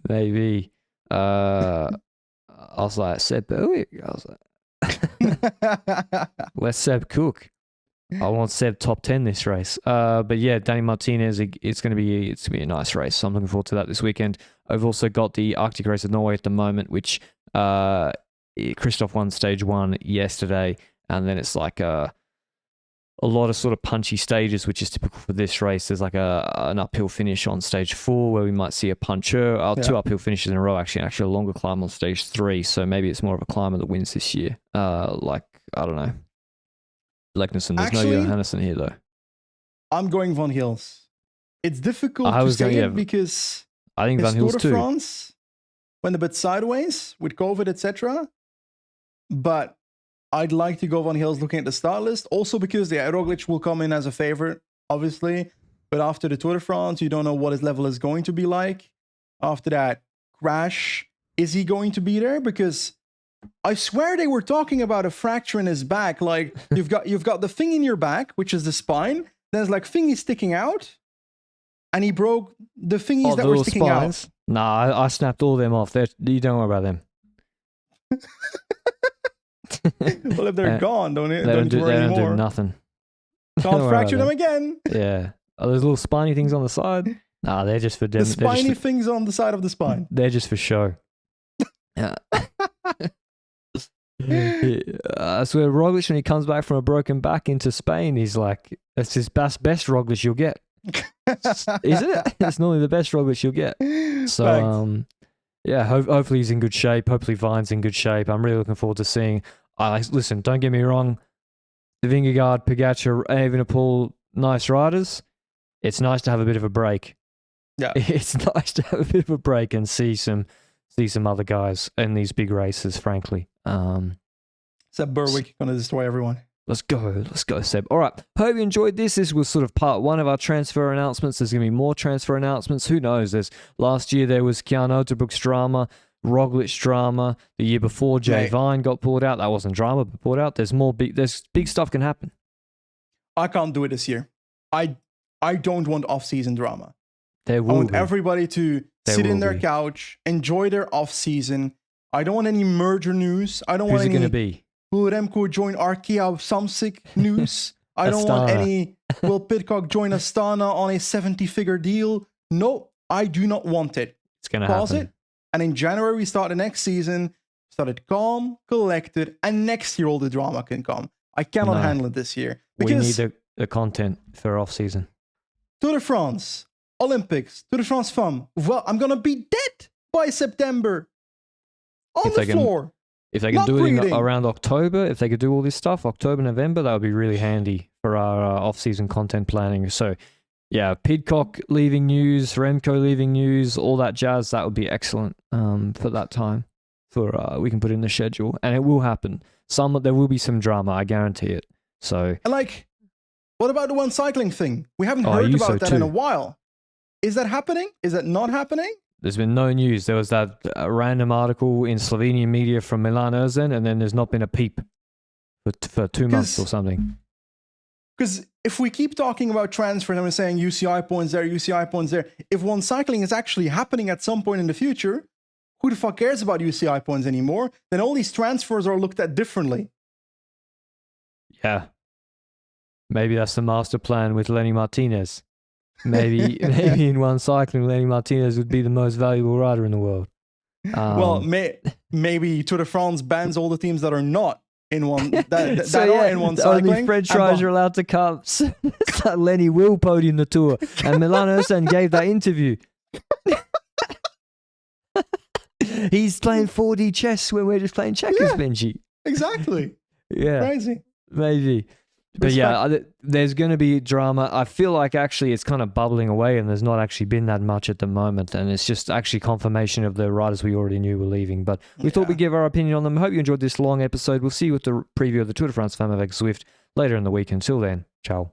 Speaker 1: Maybe. I was like, Seb Bowie? I was like, where's Seb Cook? I want Seb top 10 this race. But yeah, Danny Martinez, it's gonna be a nice race. So I'm looking forward to that this weekend. I've also got the Arctic Race of Norway at the moment, which Christoph won stage 1 yesterday, and then it's like a lot of sort of punchy stages, which is typical for this race. There's like an uphill finish on stage 4 where we might see a puncher. 2 uphill finishes in a row, actually a longer climb on stage 3. So maybe it's more of a climber that wins this year. Like, I don't know. Leknesson. There's no Johannesson here, though. I'm
Speaker 2: going Van Hils. It's difficult to say it because
Speaker 1: I think Van Hils
Speaker 2: Tour de France went a bit sideways with COVID, etc. But I'd like to go Van Hils looking at the start list. Also because Roglic will come in as a favorite, obviously. But after the Tour de France, you don't know what his level is going to be like. After that crash, is he going to be there? Because I swear they were talking about a fracture in his back. Like you've got the thing in your back, which is the spine. There's like thingies sticking out, and he broke the thingies that were sticking out.
Speaker 1: Nah, I snapped all them off. You don't worry about them.
Speaker 2: Well, if they're gone, don't worry anymore.
Speaker 1: They don't do nothing.
Speaker 2: Can't fracture them again.
Speaker 1: Yeah. Are those little spiny things on the side? Nah, they're just for them.
Speaker 2: The spiny things on the side of the spine.
Speaker 1: They're just for show. Yeah. I swear, Roglic, when he comes back from a broken back into Spain, he's like, that's his best Roglic you'll get. Isn't it? It's normally the best Roglic you'll get. So, yeah, hopefully he's in good shape. Hopefully Vine's in good shape. I'm really looking forward to seeing. Listen, don't get me wrong. The Vingegaard, Pogačar, Evenepoel, nice riders. It's nice to have a bit of a break.
Speaker 2: Yeah,
Speaker 1: it's nice to have a bit of a break and see some other guys in these big races. Frankly,
Speaker 2: Seb Berwick gonna destroy everyone.
Speaker 1: Let's go, Seb. All right, hope you enjoyed this. This was sort of part one of our transfer announcements. There's gonna be more transfer announcements. Who knows? Last year there was Kjartan Uterbrooks drama, Roglic drama. The year before, Jay Vine got pulled out. That wasn't drama, but pulled out. There's big stuff can happen.
Speaker 2: I can't do it this year. I don't want off-season drama.
Speaker 1: I
Speaker 2: want everybody to sit in their couch, enjoy their off-season. I don't want any merger news. I don't want any...
Speaker 1: Who's it going to be?
Speaker 2: Will Remco join Arkea Samsic news? I don't want any... Will Pidcock join Astana on a 70-figure deal? No, I do not want it.
Speaker 1: It's going to happen.
Speaker 2: Pause it. And in January, we start the next season. Start it calm, collected, and next year all the drama can come. I cannot handle it this year. Because
Speaker 1: we need the content for off-season.
Speaker 2: Tour de France, Olympics, Tour de France Femme. Well, I'm going to be dead by September. On the floor.
Speaker 1: If they can do it around October, if they could do all this stuff, October, November, that would be really handy for our off-season content planning. So, yeah, Pidcock leaving news, Remco leaving news, all that jazz, that would be excellent for that time. We can put in the schedule, and it will happen. There will be some drama, I guarantee it. So,
Speaker 2: like, what about the one cycling thing? We haven't heard about that in a while. Is that happening? Is that not happening?
Speaker 1: There's been no news. There was that random article in Slovenian media from Milan Erzen, and then there's not been a peep for 2 months or something.
Speaker 2: Because if we keep talking about transfer and we're saying UCI points there, if one cycling is actually happening at some point in the future, who the fuck cares about UCI points anymore? Then all these transfers are looked at differently.
Speaker 1: Yeah. Maybe that's the master plan with Lenny Martinez. Maybe in one cycling, Lenny Martinez would be the most valuable rider in the world.
Speaker 2: Well, maybe Tour de France bans all the teams that are not in one are in one cycling.
Speaker 1: Only French riders are allowed to come. So Lenny will podium the Tour, and Milan Ersen gave that interview. He's playing 4D chess when we're just playing checkers, Benji.
Speaker 2: Exactly.
Speaker 1: Yeah.
Speaker 2: Crazy.
Speaker 1: Maybe. But yeah, there's going to be drama. I feel like actually it's kind of bubbling away and there's not actually been that much at the moment. And it's just actually confirmation of the riders we already knew were leaving. But we thought we'd give our opinion on them. Hope you enjoyed this long episode. We'll see you with the preview of the Tour de France Femme avec Zwift later in the week. Until then, ciao.